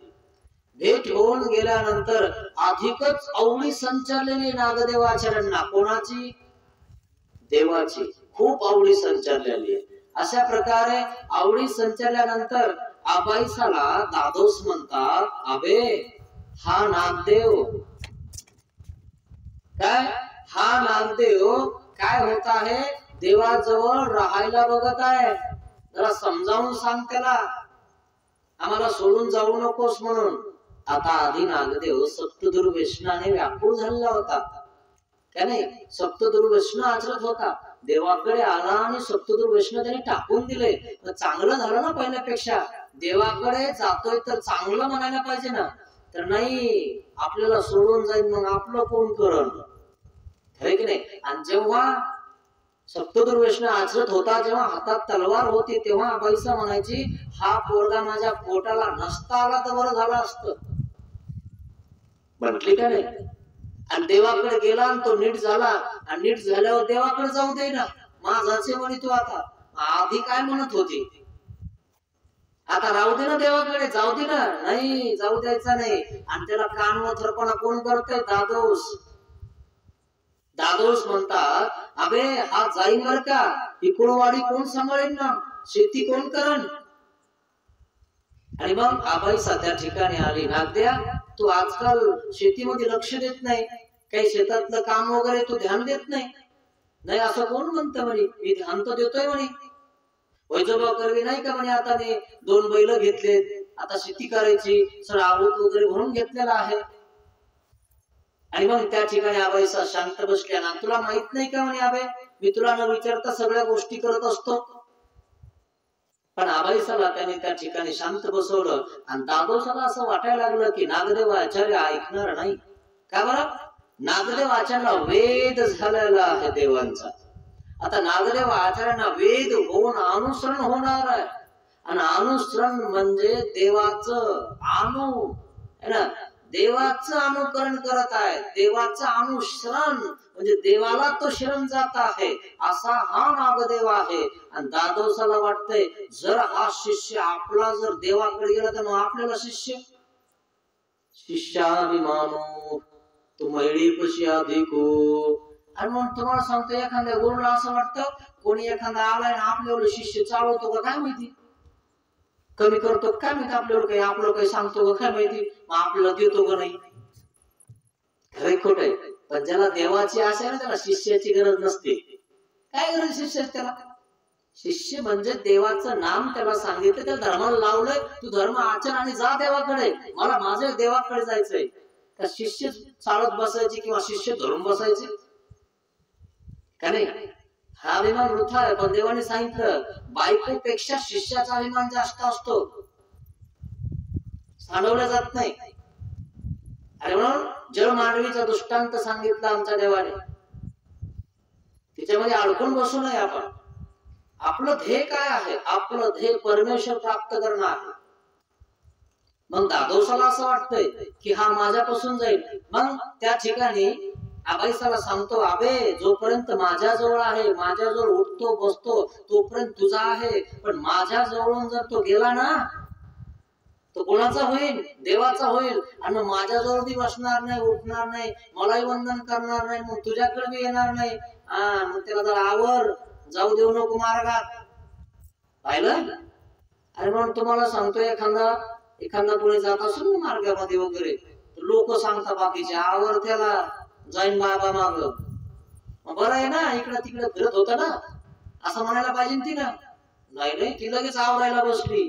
भेट होऊन गेल्यानंतर अधिकच आवडी संचारलेली नागदेवाचार्यांना. कोणाची? देवाची खूप आवडी संचारलेली. अशा प्रकारे आवडी संचारल्यानंतर आबाईसाला दादोस म्हणतात, अबे हा नागदेव काय, हा नागदेव काय होत आहे? देवाजवळ राहायला बघत आहे. जरा समजावून सांग त्याला, आम्हाला सोडून जाऊ नकोस म्हणून. आता आधी नागदेव सप्तदुर्व्यसनाने व्याकुळ झालेला होता, त्याने सप्तदुर्व्यसन आचरत होता. देवाकडे आला आणि सप्तदुर्व्यसन त्याने टाकून दिले. चांगलं झालं ना पहिल्यापेक्षा. देवाकडे जातोय तर चांगलं म्हणायला पाहिजे ना. तर नाही, आपल्याला सोडून जाईल, मग आपलं कोण करण, खरे की नाही. आणि जेव्हा सप्तदुर्व्यसन आचरत होता, जेव्हा हातात तलवार होती, तेव्हा आबाईसा म्हणायची, हा पोरगा माझ्या पोटाला नसता आला तर बरं झालं असतं, म्हटली का नाही. आणि देवाकडे गेला आणि तो नीट झाला. आणि नीट झाल्यावर देवाकडे जाऊ दे ना, माझाचे म्हणे तू. आता आधी काय म्हणत होती, आता राहू दे ना, देवाकडे जाऊ दे ना. नाही, जाऊ द्यायचा नाही. आणि त्याला कानवथरपणा कोण करतोय? दादोस. दादोस म्हणतात, अबे हा जाईन बर का, इकडवाडी कोण सांभाळेल ना, शेती कोण करण. आणि मग आबाईसा त्या ठिकाणी आली. नागद्या, तू आजकाल शेतीमध्ये लक्ष देत नाही, काही शेतातलं काम वगैरे तू ध्यान देत नाही. नाही असं कोण म्हणतं म्हणे, मी ध्यान तर देतोय म्हणे. वैजोबा करवी नाही का म्हणे, आता मी 2 बैल घेतलेत, आता शेती करायची, सर आवृत वगैरे भरून घेतलेला आहे. आणि मग त्या ठिकाणी आबाईसा शांत बसल्या. ना तुला माहित नाही का म्हणे, अबे मी तुला न विचारता सगळ्या गोष्टी करत असतो. पण आबाईसाला त्याने त्या ठिकाणी शांत बसवलं. आणि दादोसाला असं वाटायला लागलं की नागदेव आचार्य ऐकणार नाही. का बरं? नागदेव आचार्याला वेद झालेला आहे देवांचा. आता नागदेव आचार्यांना वेद होऊन अनुसरण होणार आहे. आणि अनुसरण म्हणजे देवाचं अनु है ना, देवाचं अनुकरण करत आहे. देवाचं अनुसरण म्हणजे देवाला तो शरण जात आहे, असा हा नागदेव आहे. आणि दादोसाला वाटतंय, जर हा शिष्य आपला जर देवाकडे गेला तर मग आपल्याला शिष्य शिष्याभिमानो तो मैळीपशी अधिको. आणि म्हणून तुम्हाला सांगतो, एखाद्या गुरुला असं वाटतं, कोणी एखादा आलाय ना आपल्यावर शिष्य चालवतो का काय माहिती, कमी करतो काय माहिती, आपल्यावर काही आपलं काही सांगतो का काय माहिती, मग आपल्याला देतो का नाही. खरं खोट आहे. पण ज्याला देवाची आशा आहे ना, त्याला शिष्याची गरज नसते. काय गरज शिष्याची त्याला? शिष्य म्हणजे देवाचं नाम त्याला सांगितलं, त्या धर्माला लावलंय, तू धर्म आचर आणि जा देवाकडे. मला माझ्या देवाकडे जायचंय. त्या शिष्य चालत बसायची किंवा शिष्य धरून बसायचे का नाही? हा अभिमान वृथा आहे. पण देवाने सांगितलं, बायकोपेक्षा शिष्याचा अभिमान जास्त असतो, सांडवला जात नाही. आणि म्हणून जळ मांडवीचा दृष्टांत सांगितला आमच्या देवाने, तिच्यामध्ये अडकून बसू नये आपण. आपलं ध्येय काय आहे? आपलं ध्येय परमेश्वर प्राप्त करणं आहे. मग दादोसाला असं वाटतंय की हा माझ्यापासून जाईल. मग त्या ठिकाणी आबाईसाला सांगतो, आबे जोपर्यंत माझ्या जवळ आहे, माझ्या जवळ उठतो बसतो तोपर्यंत तुझा आहे, पण माझ्या जवळून जर तो गेला ना तो कोणाचा होईल? देवाचा होईल. आणि मग माझ्या जवळ बी बसणार नाही, उठणार नाही, मलाही वंदन करणार नाही, मग तुझ्याकडे बी येणार नाही. मग त्याला जर आवर जाऊ देऊ नको मार्गात. पाहिलं? अरे म्हणून तुम्हाला सांगतो, एखादा पुढे जात असेल ना मार्गामध्ये वगैरे, लोक सांगतात बाकीचे आवर त्याला, जाईन बाबा माग. बरं आहे ना, इकडं तिकडं फिरत होता ना असं म्हणायला पाहिजे ती ना. नाही ती लगेच आवरायला बसली.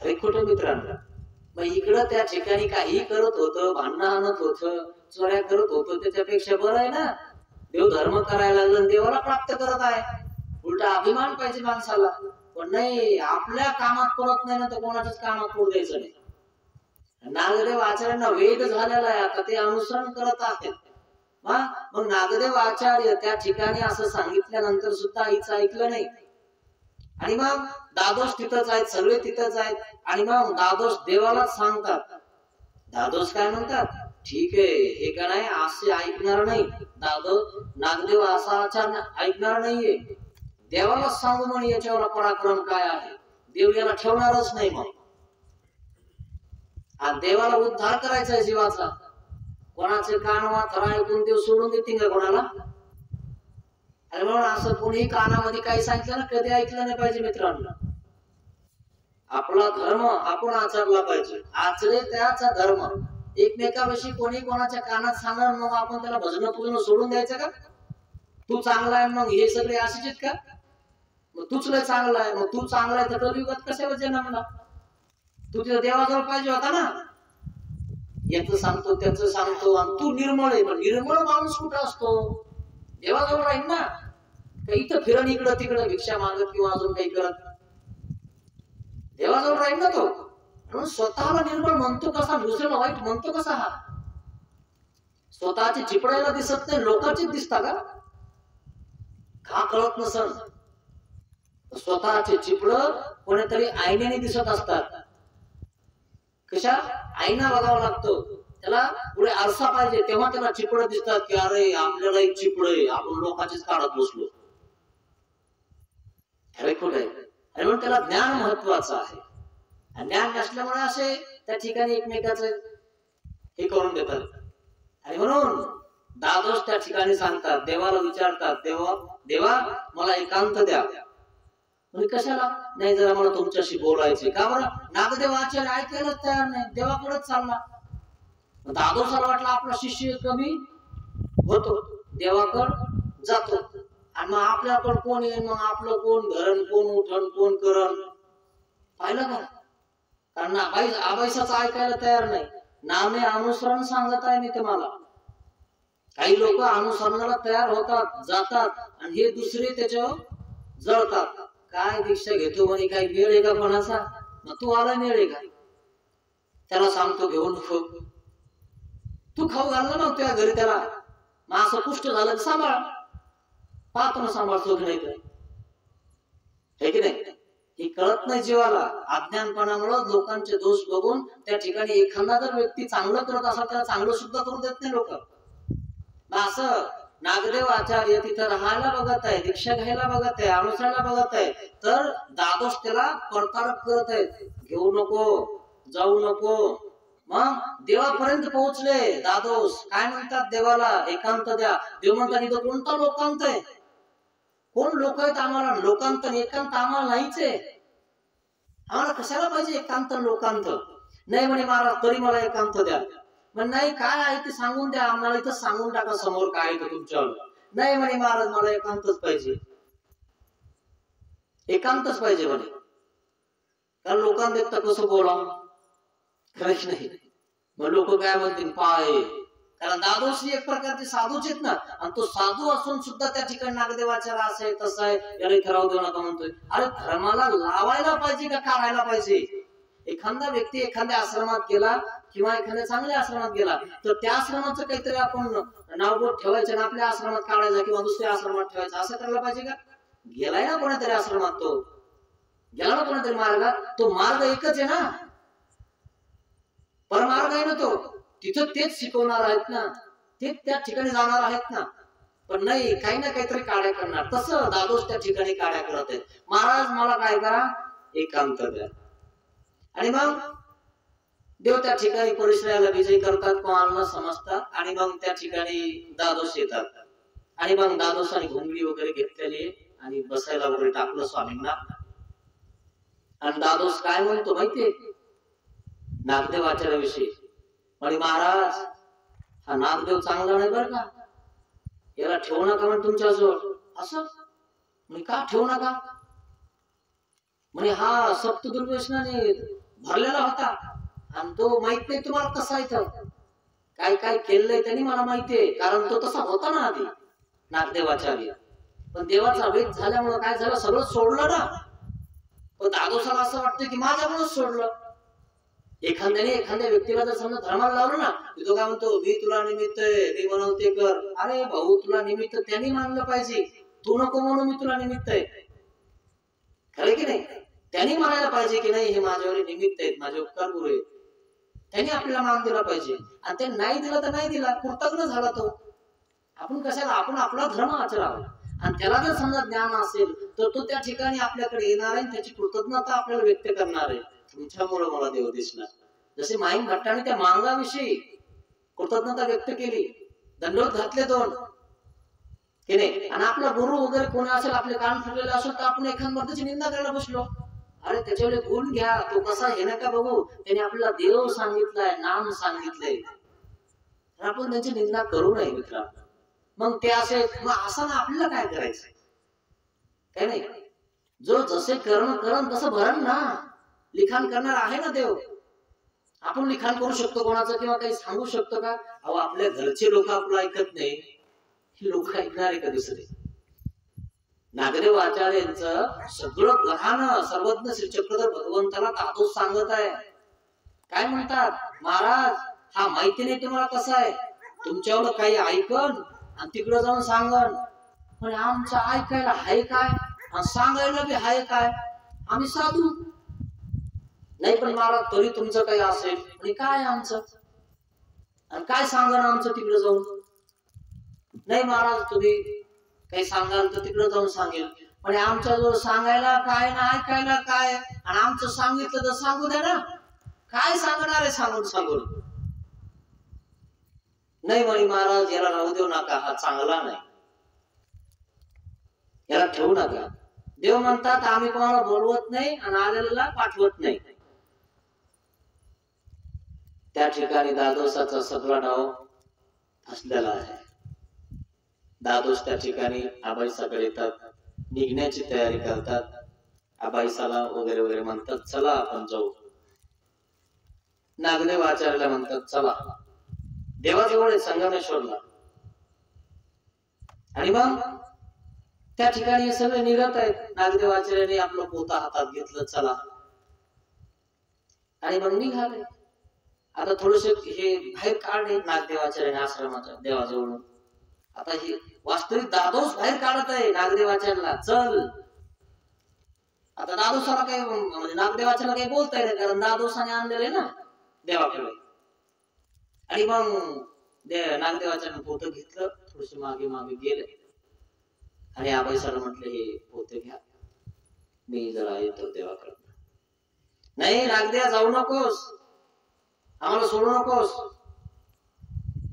अरे खोटं मित्रांनो, मग इकडं त्या ठिकाणी काही करत होतं, भांडणं आणत होतं, चोऱ्या करत होतं, त्याच्यापेक्षा बरं आहे ना देव धर्म करायला लागलं, देवाला प्राप्त करत आहे. उलटा अभिमान पाहिजे माणसाला. पण नाही, आपल्या कामात परत नाही ना तर कोणाच्याच कामात पडू द्यायचं नाही. नागदेव आचार्यांना वेद झालेला आहे, आता ते अनुसरण करत आहेत. मग नागदेव आचार्य त्या ठिकाणी असं सांगितल्यानंतर सुद्धा आईचं ऐकलं नाही. आणि मग दादोस तिथंच आहेत, सगळे तिथंच आहेत. आणि मग दादोस देवालाच सांगतात. दादोस काय म्हणतात, ठीक आहे, हे का नाही असे ऐकणार नाही. नागदेव असा आचार ऐकणार नाहीये. देवालाच सांगू म्हणे याच्यावर पराक्रम काय आहे. देव याला ठेवणारच नाही. मग देवाला उद्धार करायचा आहे जीवाचा. कोणाचे कान वाचरा ऐकून देव सोडून देतील का कोणाला? आणि म्हणून असं कोणी कानामध्ये काही सांगितलं ना कधी ऐकलं नाही पाहिजे मित्रांनो. आपला धर्म आपण आचरला पाहिजे. आचरे त्याचा धर्म. एकमेकाविषयी कोणी कोणाच्या कानात सांगणार मग आपण त्याला भजन पूजन सोडून द्यायचं का? तू चांगला आहे मग हे सगळे असेच आहेत का? मग तूच लय चांगला आहे, मग तू चांगला आहे तर कलियुगात कशावर जन्मला? तू तिथं देवाजवळ पाहिजे होता ना. याचं सांगतो त्याचं सांगतो आणि तू निर्मळ आहे. पण निर्मळ माणूस कुठं असतो? देवाजवळ राहील ना. इथं फिरण इकडं तिकडं भिक्षा मागत किंवा अजून काही करत, देवाजवळ राहील ना तो. म्हणून स्वतःला निर्मळ म्हणतो कसा, दुसऱ्याला वाईट म्हणतो कसा? हा स्वतःची चिपडायला दिसत नाही, लोकांचीच दिसता का कळत नसल. स्वतःचे चिपड कोणीतरी आईने दिसत असतात. कशा? आईना बघावं लागतो. त्याला पुढे आरसा पाहिजे तेव्हा त्याला चिपड दिसतात की अरे आपल्याला एक चिपड आहे, आपण लोकांचीच काढत बसलो. अरे कुठे? अरे म्हणून त्याला ज्ञान महत्वाचं आहे. ज्ञान नसल्यामुळे असे त्या ठिकाणी एकमेकाचे हे करून देतात. आणि म्हणून दादोस त्या ठिकाणी सांगतात, देवाला विचारतात, देवा मला एकांत द्या. म्हणजे कशाला? नाही जरा मला तुमच्याशी बोलायचे. का बरं? नागदेव आचार्य ऐकायलाच तयार नाही, देवाकडेच चालला. दादोसाला वाटलं आपला शिष्य कमी होतो, देवाकड जातो. आणि मग आपल्याकडे कोण येईल, मग आपलं कोण धरण, कोण उठण, कोण करण. पाहिलं का? कारण आबाईसाचं ऐकायला तयार नाही. नामे अनुसरण सांगत आहे मी तुम्हाला. काही लोक अनुसरणाला तयार होतात, जातात आणि हे दुसरे त्याच्यावर जळतात. काय दीक्षा घेतो म्हणे, काही वेळ आहे का कोणाचा? मग तू आला वेळ आहे का? त्याला सांगतो घेऊन नको, तू खाऊ घाल ना मग तुझ्या घरी त्याला. मग असं पुष्ट झालं सांभाळ, पाहतो ना सांभाळतो की नाही तर, हे की नाही? हे कळत नाही जीवाला. अज्ञानपणामुळे लोकांचे दोष बघून त्या ठिकाणी एखादा जर व्यक्ती चांगलं करत असा त्याला चांगलं सुद्धा करू देत नाही लोक. असं नागदेव आचार्य तिथं राहायला बघत आहे, दीक्षा घ्यायला बघत आहे, अनुसरायला बघत आहे, तर दादोस त्याला परतारक करत आहेत, घेऊ नको, जाऊ नको. मग देवापर्यंत पोहोचले दादोस. काय म्हणतात देवाला? एकांत द्या. देव म्हणतात इथं कोणता लोकांत आहे? कोण लोक आहेत आम्हाला? लोकांत एकांत आम्हाला नाहीच आहे. आम्हाला कशाला पाहिजे एकांत लोकांत? नाही म्हणे महाराज तरी मला एकांत द्या. पण नाही काय आहे ते सांगून द्या आम्हाला, इथं सांगून टाका समोर काय आहे तुमच्या. नाही म्हणे महाराज मला एकांतच पाहिजे, एकांतच पाहिजे म्हणे. कारण लोकांना देखता कसं बोला खरंच नाही. मग लोक काय म्हणतील पाय. कारण दादोस एक प्रकारचे साधूच आहेत ना. आणि तो साधू असून सुद्धा त्या ठिकाणी नागदेवाचार्य असं आहे तसं आहे, याला इथे राहू देऊ नका म्हणतोय. अरे धर्माला लावायला पाहिजे का काढायला पाहिजे? एखादा व्यक्ती एखाद्या आश्रमात गेला किंवा एखाद्या चांगल्या आश्रमात गेला तर त्या आश्रमाचं काहीतरी आपण नावबोट ठेवायचं आणि आपल्या आश्रमात काढायचं किंवा दुसऱ्या आश्रमात ठेवायचं असं करायला पाहिजे का? गेलाय ना कोणातरी आश्रमात, तो गेला ना कोणातरी मार्गात, तो मार्ग एकच आहे ना, परमार्ग आहे ना तो, तिथं तेच शिकवणार आहेत ना, तेच त्या ठिकाणी जाणार आहेत ना. पण नाही, काही ना काहीतरी काड्या करणार. तसं दादोस त्या ठिकाणी काड्या करत आहेत. महाराज मला काय करा, एकांत द्या. आणि मग देव त्या ठिकाणी परिसराला विजय करतात, कोणाला समजतात. आणि मग त्या ठिकाणी दादोस येतात. आणि मग दादोसाने घुंगडी वगैरे घेतलेली आणि बसायला वगैरे टाकलं स्वामींना. आणि दादोस काय म्हणतो माहितीये नागदेव आचार्याविषयी, आणि महाराज हा नागदेव चांगला नाही बरं का, याला ठेवू नका म्हणे तुमच्याजवळ. असं म्हणे का ठेवू नका, म्हणे हा सप्त दुर्व्यसनाने भरलेला होता आणि तो माहित नाही तुम्हाला कसा आहे, काय काय केलंय त्यांनी मला माहितीये, कारण तो तसा होता ना आधी नागदेवाचार्य. पण देवाचा वेध झाल्यामुळे काय झालं, सगळं सोडलं ना. पण दादोसाला असं वाटतं की माझ्यामुळेच सोडलं. एखाद्याने एखाद्या व्यक्तीला जर समजा धर्माला लावलं ना, तो काय म्हणतो मी तुला निमित्त आहे, मी बनवते कर. अरे भाऊ, तुला निमित्त त्यांनी मानलं पाहिजे, तू नको म्हणू मी तुला निमित्त आहे. खरं की नाही, त्यांनी म्हणायला पाहिजे की नाही हे माझ्यावर निमित्त आहेत, माझे उपकार गुरु आहेत, त्यांनी आपल्याला मान दिला पाहिजे. आणि ते नाही दिला तर नाही दिला, कृतज्ञ झाला तो. आपण कशाला, आपण आपला धर्म आचरावा. आणि त्याला जर समजा ज्ञान असेल तर तो त्या ठिकाणी आपल्याकडे येणार आहे, त्याची कृतज्ञता आपल्याला व्यक्त करणार आहे. तुमच्यामुळे मला देव दिसला. जसे माईन भट्टाने त्या मांगाविषयी कृतज्ञता व्यक्त केली, दंडवत घातले दोन की नाही. आणि आपला गुरु वगैरे कोणी असेल, आपले कान फुटलेले असेल तर आपण एखाद्या त्याची निंदा करायला बसलो. अरे त्याच्यावर गुण घ्या, तो कसा हे नका बघू, त्याने आपल्याला देव सांगितलाय, नाम सांगितलंय, आपण त्याची निंदा करू नये मित्रा. मग ते असे, मग असं ना आपल्याला काय करायचं, काय नाही. जो जसे कर्म करण तसं भरण ना. लिखाण करणार आहे ना देव. आपण लिखाण करू शकतो कोणाचं किंवा काही सांगू शकतो का? अहो आपल्या घरचे लोक आपलं ऐकत नाही, ही लोक ऐकणार आहे का दुसरे? नागदेव आचार्यांचं सगळं गहाण सर्वज्ञ श्री चक्रधर भगवंताला दादोस सांगत आहे. काय म्हणतात, महाराज हा माहिती नाही तुम्हाला कसा आहे, तुमच्यावर काही ऐकन आणि तिकडे जाऊन सांगन. पण आमचं ऐकायला हाय काय आणि सांगायला बी हाय काय, आम्ही साधू नाही. पण महाराज तरी तुमचं काही असेल आणि काय आमचं, आणि काय सांगा ना आमचं तिकडे जाऊन. नाही महाराज तुम्ही काही सांगाल तर तिकडे जाऊन सांगेल, पण आमच्या जवळ सांगायला काय ना ऐकायला काय, आणि आमचं सांगितलं तर सांगू द्या ना, काय सांगणार आहे सांगून सांगून. नाही म्हणे महाराज याला राहू देऊ नका, हा चांगला नाही, याला ठेवू नका. देव म्हणतात आम्ही कोणाला बोलवत नाही आणि आलेला पाठवत नाही. त्या ठिकाणी दादोसाचा सगळा डाव फसलेला आहे. दादोस त्या ठिकाणी आबाईसाकडे येतात, निघण्याची तयारी करतात. आबाईसाला वगैरे वगैरे म्हणतात चला आपण जाऊ. नागदेव आचार्याला म्हणतात चला, देवाजवळ आहे संगमेश्वरला. आणि मग त्या ठिकाणी सगळे निघत आहेत. नागदेव आचार्याने आपलं पोता हातात घेतलं, चला. आणि मग निघाले. आता थोडस हे बाहेर काढले नागदेव आचार्याने आश्रमाच्या देवाजवळ. आता हे वास्तविक दादोस बाहेर काढत आहे नागदेवाचार्याला, चल. आता दादोसाला काही म्हणजे नागदेवाचार्याला काही बोलता येईल, कारण दादोसाने आणलेले ना देवाकडे. आणि मग नागदेवाचार्याने पोतं घेतलं, थोडेसे मागे मागे गेले आणि आबाईसाला म्हटलं हे पोते घ्या, मी जरा येतो देवाकडे. नाही नागदेवा जाऊ नकोस, आम्हाला सोडू नकोस.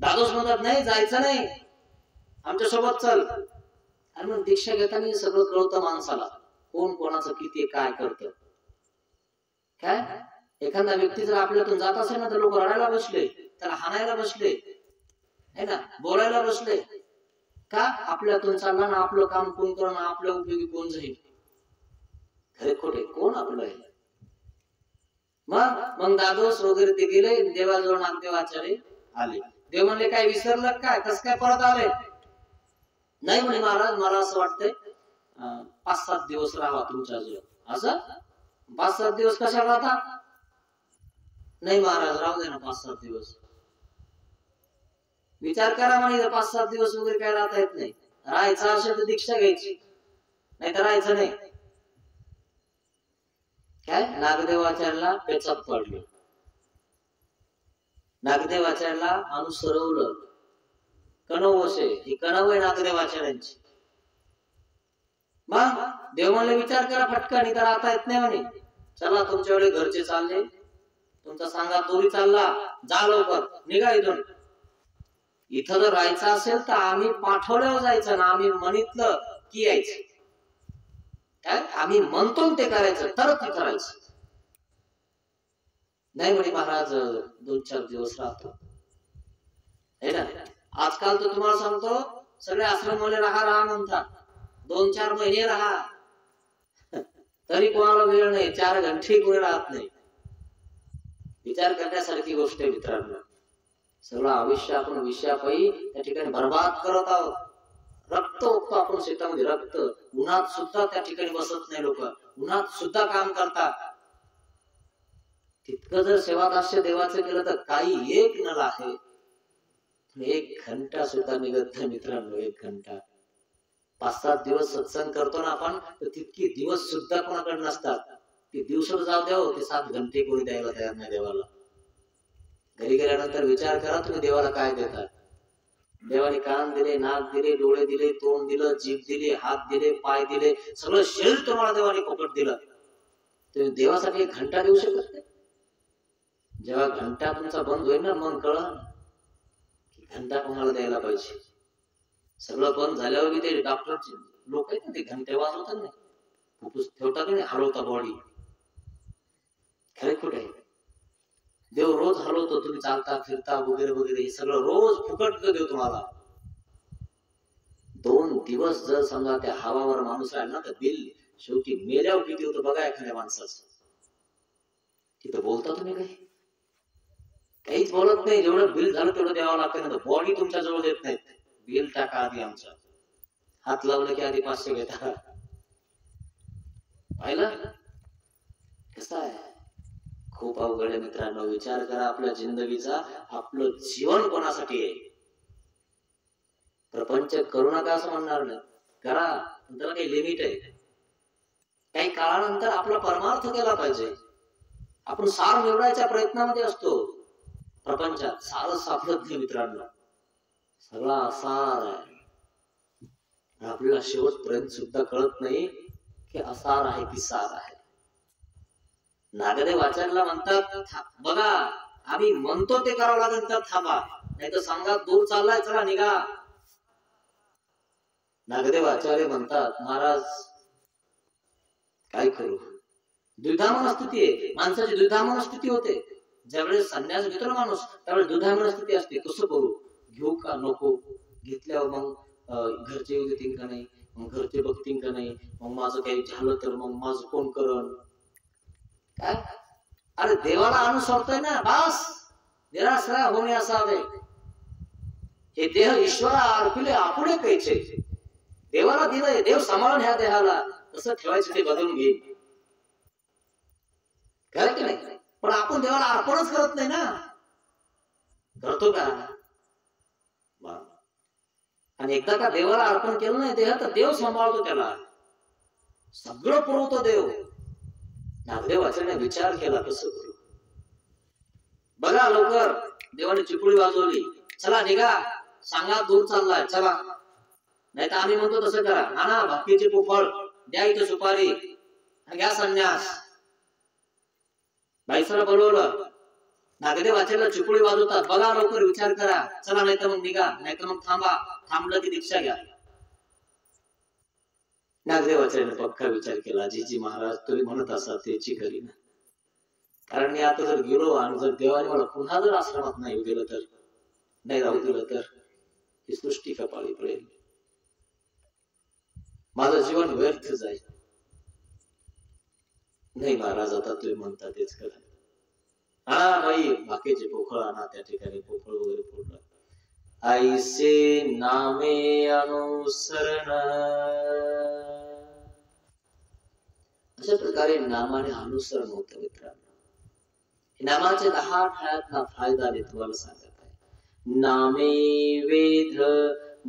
दादोस म्हणतात नाही जायचं नाही, आमच्या सोबत चल. आणि मग दीक्षा घेताना सगळं कळतं माणसाला, कोण कोणाचं किती काय करतं. काय एखादा व्यक्ती जर आपल्यातून जात असेल ना तर लोक रडायला बसले, त्याला हाणायला बसले, है ना, बोलायला बसले. का आपल्यातून चालला ना, आपलं काम कोण करणं, आपल्या उपयोगी कोण जाईल. खरे खोटे कोण आपलं आहे. मग दादोस वगैरे ते गेले देवाजवळ. नागदेव आचार्य आले. देव म्हणले काय विसरलं काय, कस काय परत आले? नाही म्हणे महाराज मला असं वाटतंय 5-7 दिवस राहावा तुमच्याजवळ. असं 5-7 दिवस कशाला राहता? नाही महाराज राहू दे ना 5-7 दिवस. विचार करा म्हणे 5-7 दिवस वगैरे काय राहता येत नाही. राहायचं असेल तर दीक्षा घ्यायची. नाही तर राहायचं नाही. काय नागदेवाचार्याला पेचात पडलं, नागदेवाचार्याला अनुसरवलं. कणव वसे ही कणव आहे नागदेवाचार्यांची. मग देव म्हणले विचार करा फटका, तर आता येत नाही म्हणे. चला तुमच्या वेळी घरचे चालले, तुमचा सांगा तोरी चालला, जा लवकर निघा इथून. इथं जर राहायचं असेल तर आम्ही पाठवल्यावर जायचं ना, आम्ही म्हणितलं की यायचं. काय आम्ही म्हणतो ते करायचं, तर ते करायचं नाही म्हणे. महाराज 2-4 दिवस राहतो है ना. आजकाल तर तुम्हाला सांगतो सगळे आश्रम वाले राहा म्हणतात, 2-4 महिने राहा, तरी कोणाला वेळ नाही, 4 घंटे कोणी राहत नाही. विचार करण्यासारखी गोष्ट आहे मित्रांनो. सगळं आयुष्य आपण विषयापायी त्या ठिकाणी बर्बाद करत आहोत. रक्त ओकतो आपण शेतामध्ये, रक्त. उन्हात सुद्धा त्या ठिकाणी बसत नाही लोक, उन्हात सुद्धा काम करतात. तितकं जर सेवादास्य देवाचं केलं तर काही एक नळ आहे, 1 घंटा सुद्धा निघत नाही मित्रांनो. 1 घंटा 5-7 दिवस सत्संग करतो ना आपण, तर तितके दिवस सुद्धा कोणाकडे नसतात. ते दिवस जाऊ द्या, ते 7 घंटे कोणी द्यायला तयार नाही देवाला. घरी गेल्यानंतर विचार करा तुम्ही देवाला काय देतात. देवाने कान दिले, नाक दिले, डोळे दिले, तोंड दिलं, जीभ दिली, हात दिले, पाय दिले, सगळं शरीर तुम्हाला देवाने फुकट दिलं. तुम्ही देवासाठी 1 घंटा देऊ शकत नाही. जेव्हा घंटा तुमचा बंद होईल ना, मग कळलं की घंटा कोणाला द्यायला पाहिजे. सगळं बंद झाल्यावर ते डॉक्टरचे लोक आहेत ना, ते घंटे वाजवतात नाही, फुफ्फुस ठेवतात नाही, हलवता बॉडी. खरे कुठे देव रोज हलवतो, तुम्ही चालता फिरता वगैरे वगैरे, हे सगळं रोज फुकट देव तुम्हाला. 2 दिवस जर समजा त्या हवावर माणूस राहिला ना, तर बिल शेवटी मेल्यावर किती होतं बघा एखाद्या माणसाचं. तिथं बोलता तुम्ही काही काहीच बोलत नाही. जेवढं बिल झालं तेवढं द्यावं लागतं ना. बॉडी तुमच्या जवळ देत नाहीत. बिल टाका आधी आमचं, हात लावलं की आधी 500 घेता. पाहिलं कसं आहे. खूप अवघड आहे मित्रांनो. विचार करा आपल्या जिंदगीचा, आपलं जीवन कोणासाठी आहे. प्रपंच करू नका असं म्हणणार नाही, करा, पण त्याला काही लिमिट आहे. काही काळानंतर आपला परमार्थ केला पाहिजे. आपण सार निवडायच्या प्रयत्नामध्ये असतो. प्रपंचात सारच सापडत नाही मित्रांनो, सगळा असार आहे. आपल्याला शेवटपर्यंत सुद्धा कळत नाही की असार आहे की सार आहे. नागदेव आचार्याला म्हणतात बघा, आम्ही म्हणतो ते करावं लागेल तर थांबा, नाही तर सांगा दूर चाललाय, चला निघा. नागदेव आचार्य म्हणतात महाराज काय करू. द्विधा मनस्थिती आहे माणसाची, द्विधा मनस्थिती होते. ज्यावेळेस संन्यास घेतो ना माणूस, त्यावेळेस द्विधा मनस्थिती असते. कसं करू, घेऊ का नको, घेतल्यावर मग घरचे येऊ देतील का नाही, मग घरचे बघतील का नाही, मग माझं काही झालं तर मग माझं कोण करण. काय अरे देवाला अनुसरतोय ना, बस निराश्रय होणे असावे. हे देह ईश्वरा अर्पिले आपुले कैचे. देवाला दिलंय, देव सांभाळून ह्या देहाला कसं ठेवायचं ते बदलून घेईल. खरं की नाही. पण आपण देवाला अर्पणच करत नाही ना, करतो का. आणि एकदा का देवाला अर्पण केलं नाही देह, तर देव सांभाळतो त्याला, सगळं पुरवतो देव. नागदेव आचार्याने विचार केला कसं करू. बघा लवकर देवाने चिपळी वाजवली, चला निघा, सांगा दूर चाललाय, चला, नाही तर आम्ही म्हणतो तसं करा. ना भक्तीचे पोफळ द्या, इथं सुपारी, घ्या संन्यास. बाईसला बोलवलं, नागदेव आचार्याला चिपळी वाजवतात, बघा लवकर विचार करा, चला, नाही तर मग निघा, नाही तर मग थांबा, थांबलं की दीक्षा घ्या. नागदेव आचार्याने पक्का विचार केला, जी महाराज तुम्ही म्हणत असाल त्याची खरी ना. कारण मी आता जर गेलो आणि जर देवाने मला पुन्हा जर आश्रमात नाही दिलं तर, नाही राहू दिलं तर, ही सृष्टी कपाळी पडेल, माझं जीवन व्यर्थ जाईल. नाही महाराज आता तुम्ही म्हणता तेच करा. हा बाई बाकीचे पोखळ आणा, त्या ठिकाणी पोखळ वगैरे फोडलं. ऐसे नामे अनुसरण, अशा प्रकारे नामाने अनुसरण होतं मित्रांनो. नामाचे 10 ठळक फायदा मी तुम्हाला सांगत आहे. नामे वेद,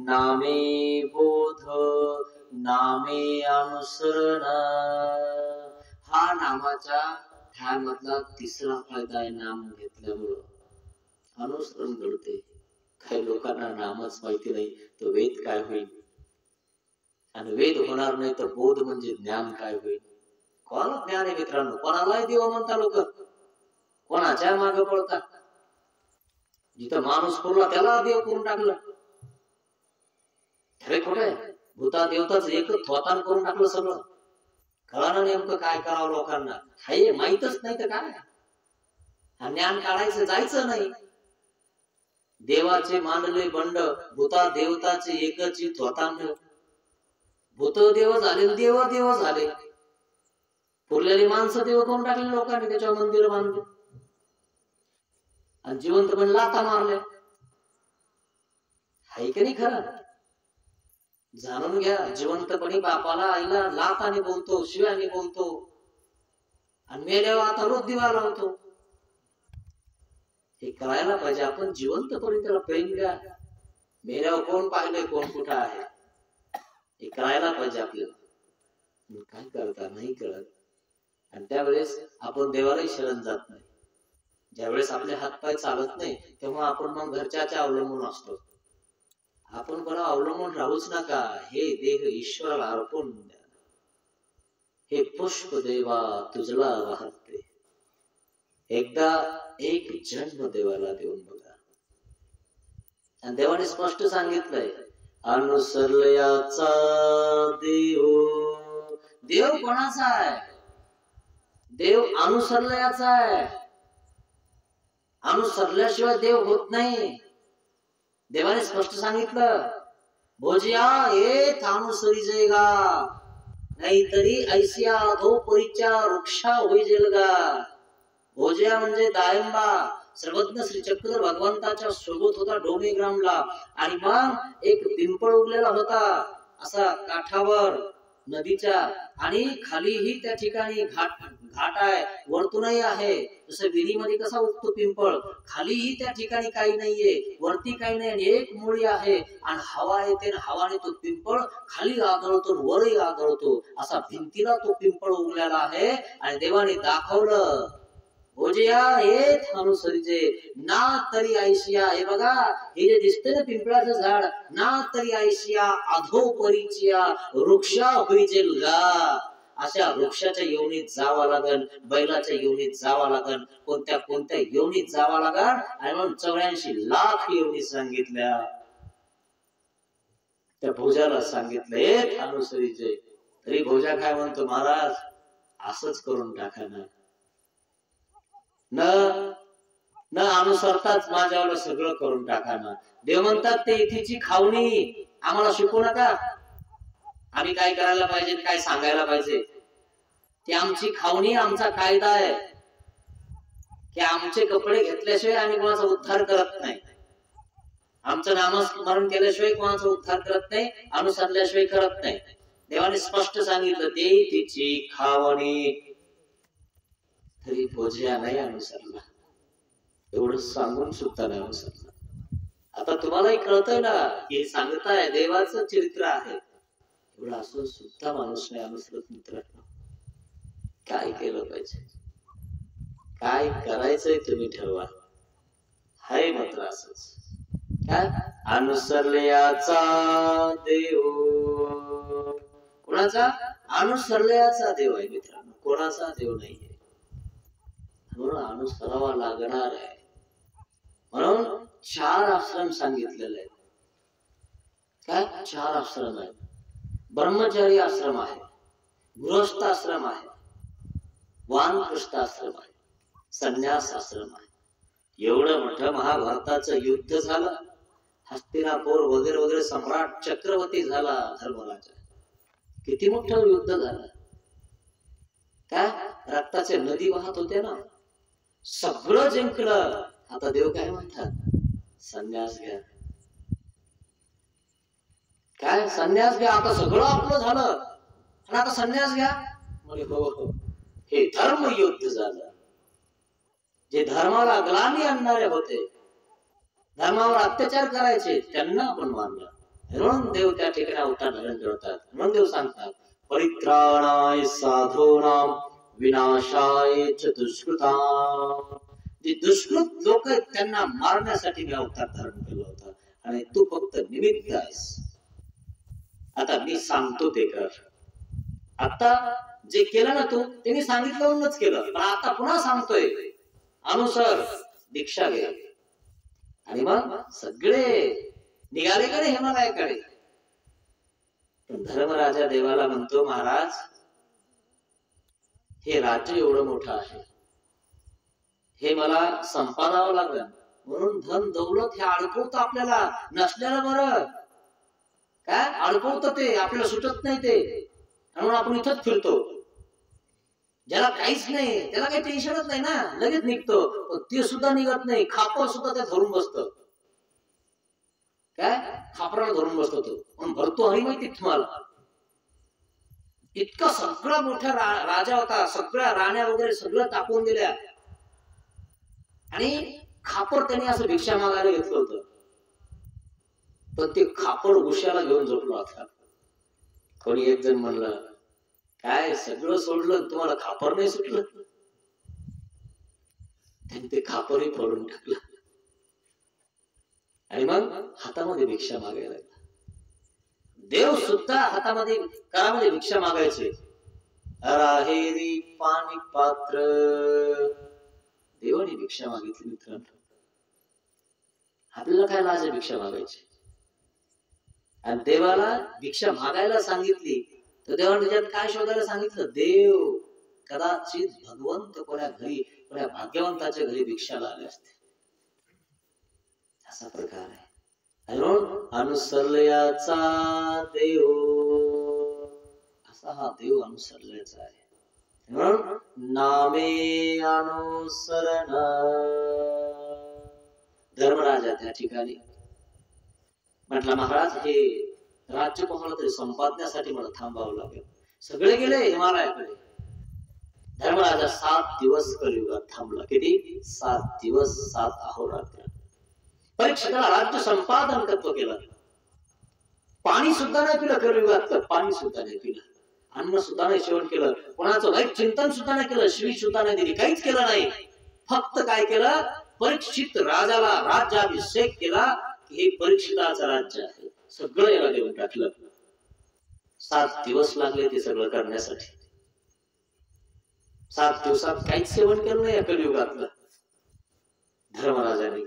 नामे बोध, नामे अनुसरण. हा नामाच्या ध्यानामधला तिसरा फायदा आहे. नाम घेतल्यामुळं अनुसरण घडते. काही लोकांना नामच माहिती नाही तर वेद काय होईल, आणि वेद होणार नाही तर बोध म्हणजे ज्ञान काय होईल. कोणाला ज्ञान आहे मित्रांनो? कोणालाही देव म्हणता लोक, कोणाच्या मागे पळतात. जिथं माणूस पुरला त्याला देव करून टाकलं. खरे खोटे भूता देवताच एक थोतान करून टाकलं सगळं. कळानं नेमकं काय करावं लोकांना, हे माहीतच नाही तर काय. ज्ञान काढायचं जायचं नाही. देवाचे मानले बंड, भूता देवताचे एकच थोतान. भूत देव झाले, देव देव झाले. पुरलेली माणसं देव करून टाकले लोकांनी, त्याच्यावर मंदिर बांधले आणि जिवंतपणे लाथा मारल्या. हाय की नाही खरं? जाणून घ्या, जिवंतपणी बापाला आईला लाथाने बोलतो, शिव्याने बोलतो, आणि मेल्यावर आता रोज दिवा लावतो. हे कळायला पाहिजे. आपण जिवंतपणी त्याला प्रेम द्या. मेल्यावर कोण पाहिलंय, कोण कुठं आहे, हे कळायला पाहिजे आपल्याला. काय करता नाही कळत. आणि त्यावेळेस आपण देवालाही शरण जात नाही. ज्यावेळेस आपले हातपाय चालत नाही तेव्हा आपण मग घरच्याच्या अवलंबून असतो. आपण कोणा अवलंबून राहूच नका. हे देह ईश्वराला अर्पण द्या. हे पुष्प देवा तुझला वाहते. एकदा एक जन्म देवाला देऊन बघा. आणि देवाने स्पष्ट सांगितलंय, अनुसरल्याचा देव. देव कोणाचा आहे? देव अनुसरल्याचा आहे. अनुसरल्याशिवाय देव होत नाही. देवाने स्पष्ट सांगितलं, भोजिया येत अनुसरी जेगा, नाहीतरी ऐसिया अधो परीच्या वृक्षा होई जेलगा. भोजिया म्हणजे दायंबा, सर्वज्ञ श्री चक्र भगवंताच्या सोबत होता डोंगेग्रामला. आणि मग एक पिंपळ उगलेला होता असा काठावर नदीच्या, आणि खालीही त्या ठिकाणी घाट आहे, वरतूनही आहे. जसं विहिरीमध्ये कसा उगतो पिंपळ, खालीही त्या ठिकाणी काही नाहीये, वरती काही नाही, आणि एक मुळी आहे. आणि हवा येते, हवाने तो पिंपळ खाली आदळतो, वरही आदळतो. असा भिंतीला तो पिंपळ उगलेला आहे. आणि देवाने दाखवलं, भोजिया हेच अनुसरीचे, ना तरी आयशिया. हे बघा, हे जे दिसते ना पिंपळाचं झाड, ना तरी आयशिया अधो परिचिया वृक्षा होईचे लगा. अशा वृक्षाच्या योनीत जावा लागल, बैलाच्या योनीत जावा लागल, कोणत्या कोणत्या योनीत जावा लागल. आणि म्हणून 84 लाख योनी सांगितल्या. त्या भोजाला सांगितले अनुसरीचे. तरी भोजा काय म्हणतो, महाराज असंच करून टाका ना. न अनुसरताच माझ्यावर सगळं करून टाका ना. देव म्हणतात, ते इथेची खावणी आम्हाला शिकवू नका. आम्ही काय करायला पाहिजे, काय सांगायला पाहिजे, ती आमची खावणी, आमचा कायदा आहे की आमचे कपडे घेतल्याशिवाय आम्ही कोणाचा उद्धार करत नाही. आमचं नामस्मरण केल्याशिवाय कोणाचा उद्धार करत नाही, अनुसरल्याशिवाय करत नाही. देवाने स्पष्ट सांगितलं, ते तिची खावणी. तरी भोजिया नाही अनुसरला. एवढं सांगून सुद्धा नाही अनुसरला. आता तुम्हालाही कळतंय ना की सांगताय देवाचं चरित्र आहे. एवढं असून सुद्धा माणूस नाही अनुसरत. मित्रांनो, काय केलं पाहिजे, काय करायचंय तुम्ही ठरवा. हाय मात्र असंच काय, अनुसरल्याचा देव. कोणाचा? अनुसरल्याचा देव आहे मित्रांनो, कोणाचा देव नाहीये. म्हणून अनुसरावा लागणार आहे. म्हणून 4 आश्रम सांगितलेले आहेत. काय? 4 आश्रम आहेत. ब्रह्मचारी आश्रम आहे, गृहस्थ आश्रम आहे, वानप्रस्थ आश्रम आहे, संन्यास आश्रम आहे. एवढं मोठं महाभारताचं युद्ध झालं. हस्तिनापूर वगैरे वगैरे सम्राट चक्रवर्ती झाला धर्मराजा. किती मोठं युद्ध झालं. काय? रक्ताचे नदी वाहत होते ना, सगळं जिंकलं. आता देव काय म्हणतात, संन्यास घ्या. काय? संन्यास घ्या. आता सगळं आपलं झालं आणि आता संन्यास घ्या. हो, हे धर्म युद्ध झालं. जे धर्माला ग्लानी आणणारे होते, धर्मावर अत्याचार करायचे, त्यांना आपण मानलं. म्हणून देव त्या ठिकाणी अवतार धारण करतात. म्हणून देव सांगतात परित्राणाय साधूनां विनाशाय च दुष्कृतां. जे दुष्कृत लोक आहेत त्यांना मारण्यासाठी मी अवतार धारण केला होता आणि तू फक्त निमित्त आहेस. आता मी सांगतो ते कर. आता जे केलं ना तू ते मी सांगितलं म्हणूनच केलं, पण आता पुन्हा सांगतोय अनुसर, दीक्षा घे. आणि मग सगळे निघाले कडे हिमालयाकडे. धर्मराजा देवाला म्हणतो महाराज हे राज्य एवढं मोठं आहे, हे मला संपादावं लागलं, म्हणून धन दौलत हे अडकवतं आपल्याला. नसल्याला बरं काय अडकवतं ते, आपल्याला सुटत नाही ते, म्हणून आपण इथंच फिरतो. ज्याला काहीच नाही त्याला काही टेन्शनच नाही ना, लगेच निघतो. ते सुद्धा निघत नाही, खापर सुद्धा त्या धरून बसतं. काय खापराला धरून बसतो तो, पण भरतो हरी माहिती तुम्हाला. इतका सगळा मोठा राजा होता, सगळ्या राण्या वगैरे सगळं टाकून दिल्या, आणि खापर त्याने असं भिक्षा मागायला घेतलं होतं. पण ते खापर उशाला घेऊन झोपला होता. कोणी एक जण म्हणलं काय सगळं सोडलं तुम्हाला खापर नाही सुटलं. त्यांनी ते खापरही फोडून टाकलं आणि मग हातामध्ये भिक्षा मागायला लागला. देव सुद्धा हातामध्ये करामध्ये भिक्षा मागायचे. अराहेरी पाणी पात्र, देवाने भिक्षा मागितली मित्रांनो. आपल्याला काय लाज आहे भिक्षा मागायची. आणि देवाला भिक्षा मागायला सांगितली तर देवाने त्याच्यात काय शोधायला सांगितलं. देव कदाचित भगवंत कोण्या घरी, कोण्या भाग्यवंताच्या घरी भिक्षाला आले असते, असा प्रकार आहे. अनुसरल्याचा देव, असा हा देव अनुसरल्याचा आहे. म्हणून नामे अनुसरण. धर्मराजा त्या ठिकाणी म्हटलं महाराज हे राज्य कोणाला तरी संपादण्यासाठी मला थांबावं लागेल. सगळे गेले हिमालयाकडे. धर्मराजा 7 दिवस कलियुगात थांबला. किती? 7 दिवस 7 अहोरात्र. परीक्षिताला राज्य संपादन तत्व केलं. पाणी सुद्धा नाही पिलं कलियुगातलं, पाणी सुद्धा नाही पिलं, अन्न सुद्धा नाही सेवन केलं, कोणाचं वाईट चिंतन सुद्धा नाही केलं, शिवी सुद्धा नाही दिली, काहीच केलं नाही. फक्त काय केलं, परीक्षित राजाला राज्याभिषेक केला की हे परीक्षिताचं राज्य आहे, सगळं याला देऊन टाकलं. 7 दिवस लागले ते सगळं करण्यासाठी. 7 दिवसात काहीच सेवन केलं नाही कलियुगातलं. धर्मराजाने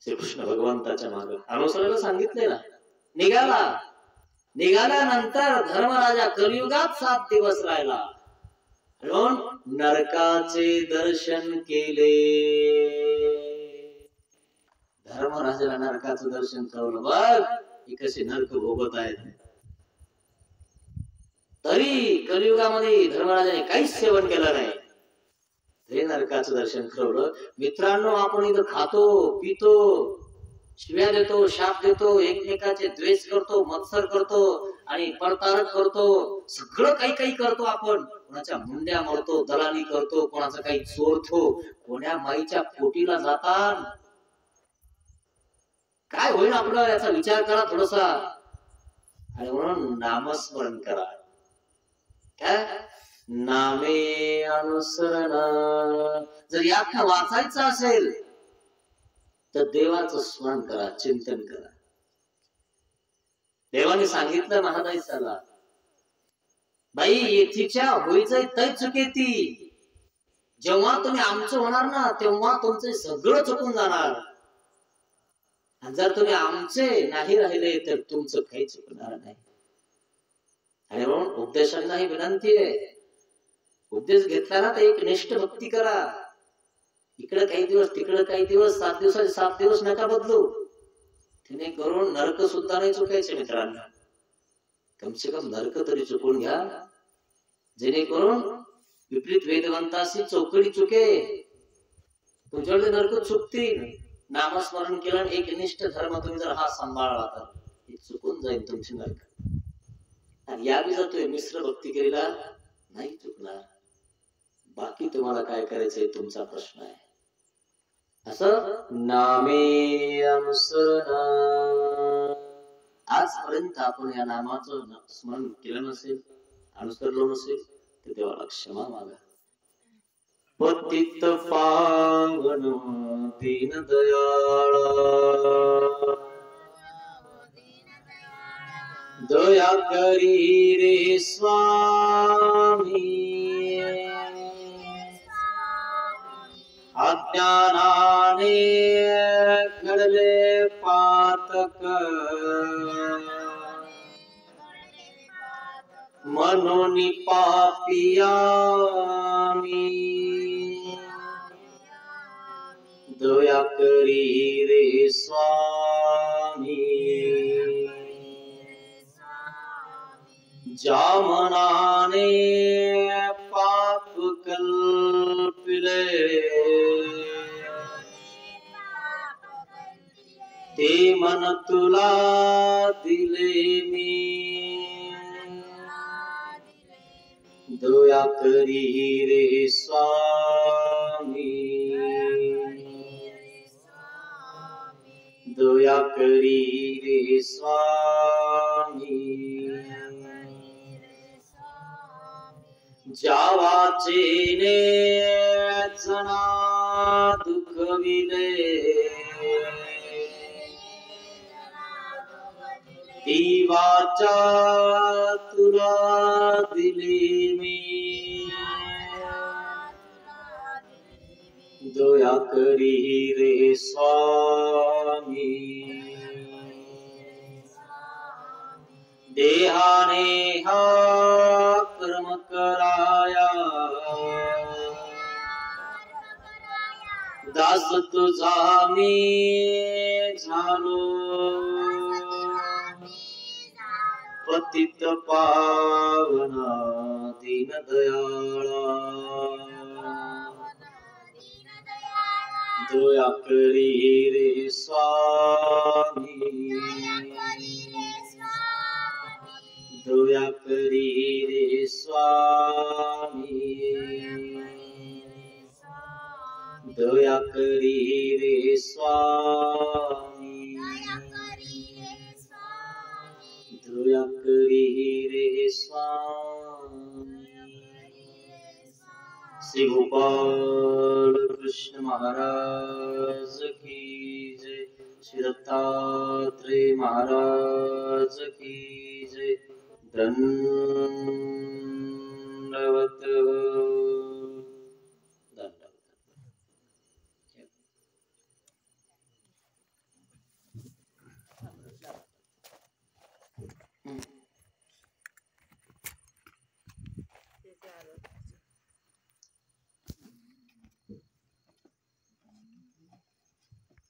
श्रीकृष्ण भगवंताच्या मागे अनुसरायला सांगितले ना. निघाल्यानंतर धर्मराजा कलियुगात 7 दिवस राहिला. नरकाचे दर्शन केले. धर्मराजाला नरकाचं दर्शन कळवलं. बघ ही कशी नरक भोगत आहेत. तरी कलियुगामध्ये धर्मराजाने काहीच सेवन केलं नाही, हे नरकाचं दर्शन करवलं. मित्रांनो आपण इथं खातो पितो, शिव्या देतो, शाप देतो, एकमेकाचे द्वेष करतो, मत्सर करतो आणि परतारक करतो, सगळं काही काही करतो आपण. कोणाच्या मुंड्या मोडतो, दलाली करतो, कोणाचं काही चोरतो, कोण्या माईच्या पोटीला जातात. काय होईल आपलं याचा विचार करा थोडासा. आणि म्हणून नामस्मरण करा. काय नामे अनुसरण. जर यातनं वाचायचं असेल तर देवाचं स्मरण करा, चिंतन करा. देवाने सांगितलं महादाईसाला, बाई येथीच्या होईचंय तै चुकेती. जेव्हा तुम्ही आमचं होणार ना तेव्हा तुमचं सगळं चुकून जाणार. जर तुम्ही आमचे नाही राहिले तर तुमचं काही चुकणार नाही. आणि म्हणून उपदेशांना ही विनंती आहे, उपदेश घेतला ना तर एक निष्ठ भक्ती करा. इकडे काही दिवस तिकडे काही दिवस, 7 दिवसाचे 7 दिवस नका बदलू. तिने करून नरक सुद्धा नाही चुकायचे मित्रांनो. कमसे कम नरक तरी चुकून घ्या, जेणेकरून विपरीत वेदवंताशी चौकडी चुके, तुमच्याकडे नरक चुकतील. नामस्मरण केलं, एक निष्ठ धर्म तुम्ही जर हा सांभाळला तर चुकून जाईल तुमची नरक. आणि यावी जातोय मिश्र भक्ती केलेला नाही चुकणार. बाकी तुम्हाला काय करायचंय तुमचा प्रश्न आहे. असं नामे अनुसरण. आजपर्यंत आपण या नामाचं स्मरण केलं नसेल, अनुसरलो नसेल, तर देवाला क्षमा मागा. पतित पावन दीन दयाळा, दया करी रे स्वामी, अज्ञानाने घडले पातक, म्हणून पापियामी, दया करी रे स्वामी. ज्या मनाने पाप कल्पिले, ते मन तुला दिले मी, दया करी रे स्वामी, दया करी रे स्वामी. जावाचे ने जना दुखविले, ती वाचा तुला दिली मी, दया करी रे स्वामी. देहाने हा कर्म कराया, दास तुझा मी झालो, पतित पावना दीन दयाळा, दया करी रे स्वामी, दया करी रे स्वामी, दया करी रे स्वामी, दया करी रे स्वामी. श्री गोपाल कृष्ण महाराज की जय, श्री दत्तात्रेय महाराज की जय. दंडवत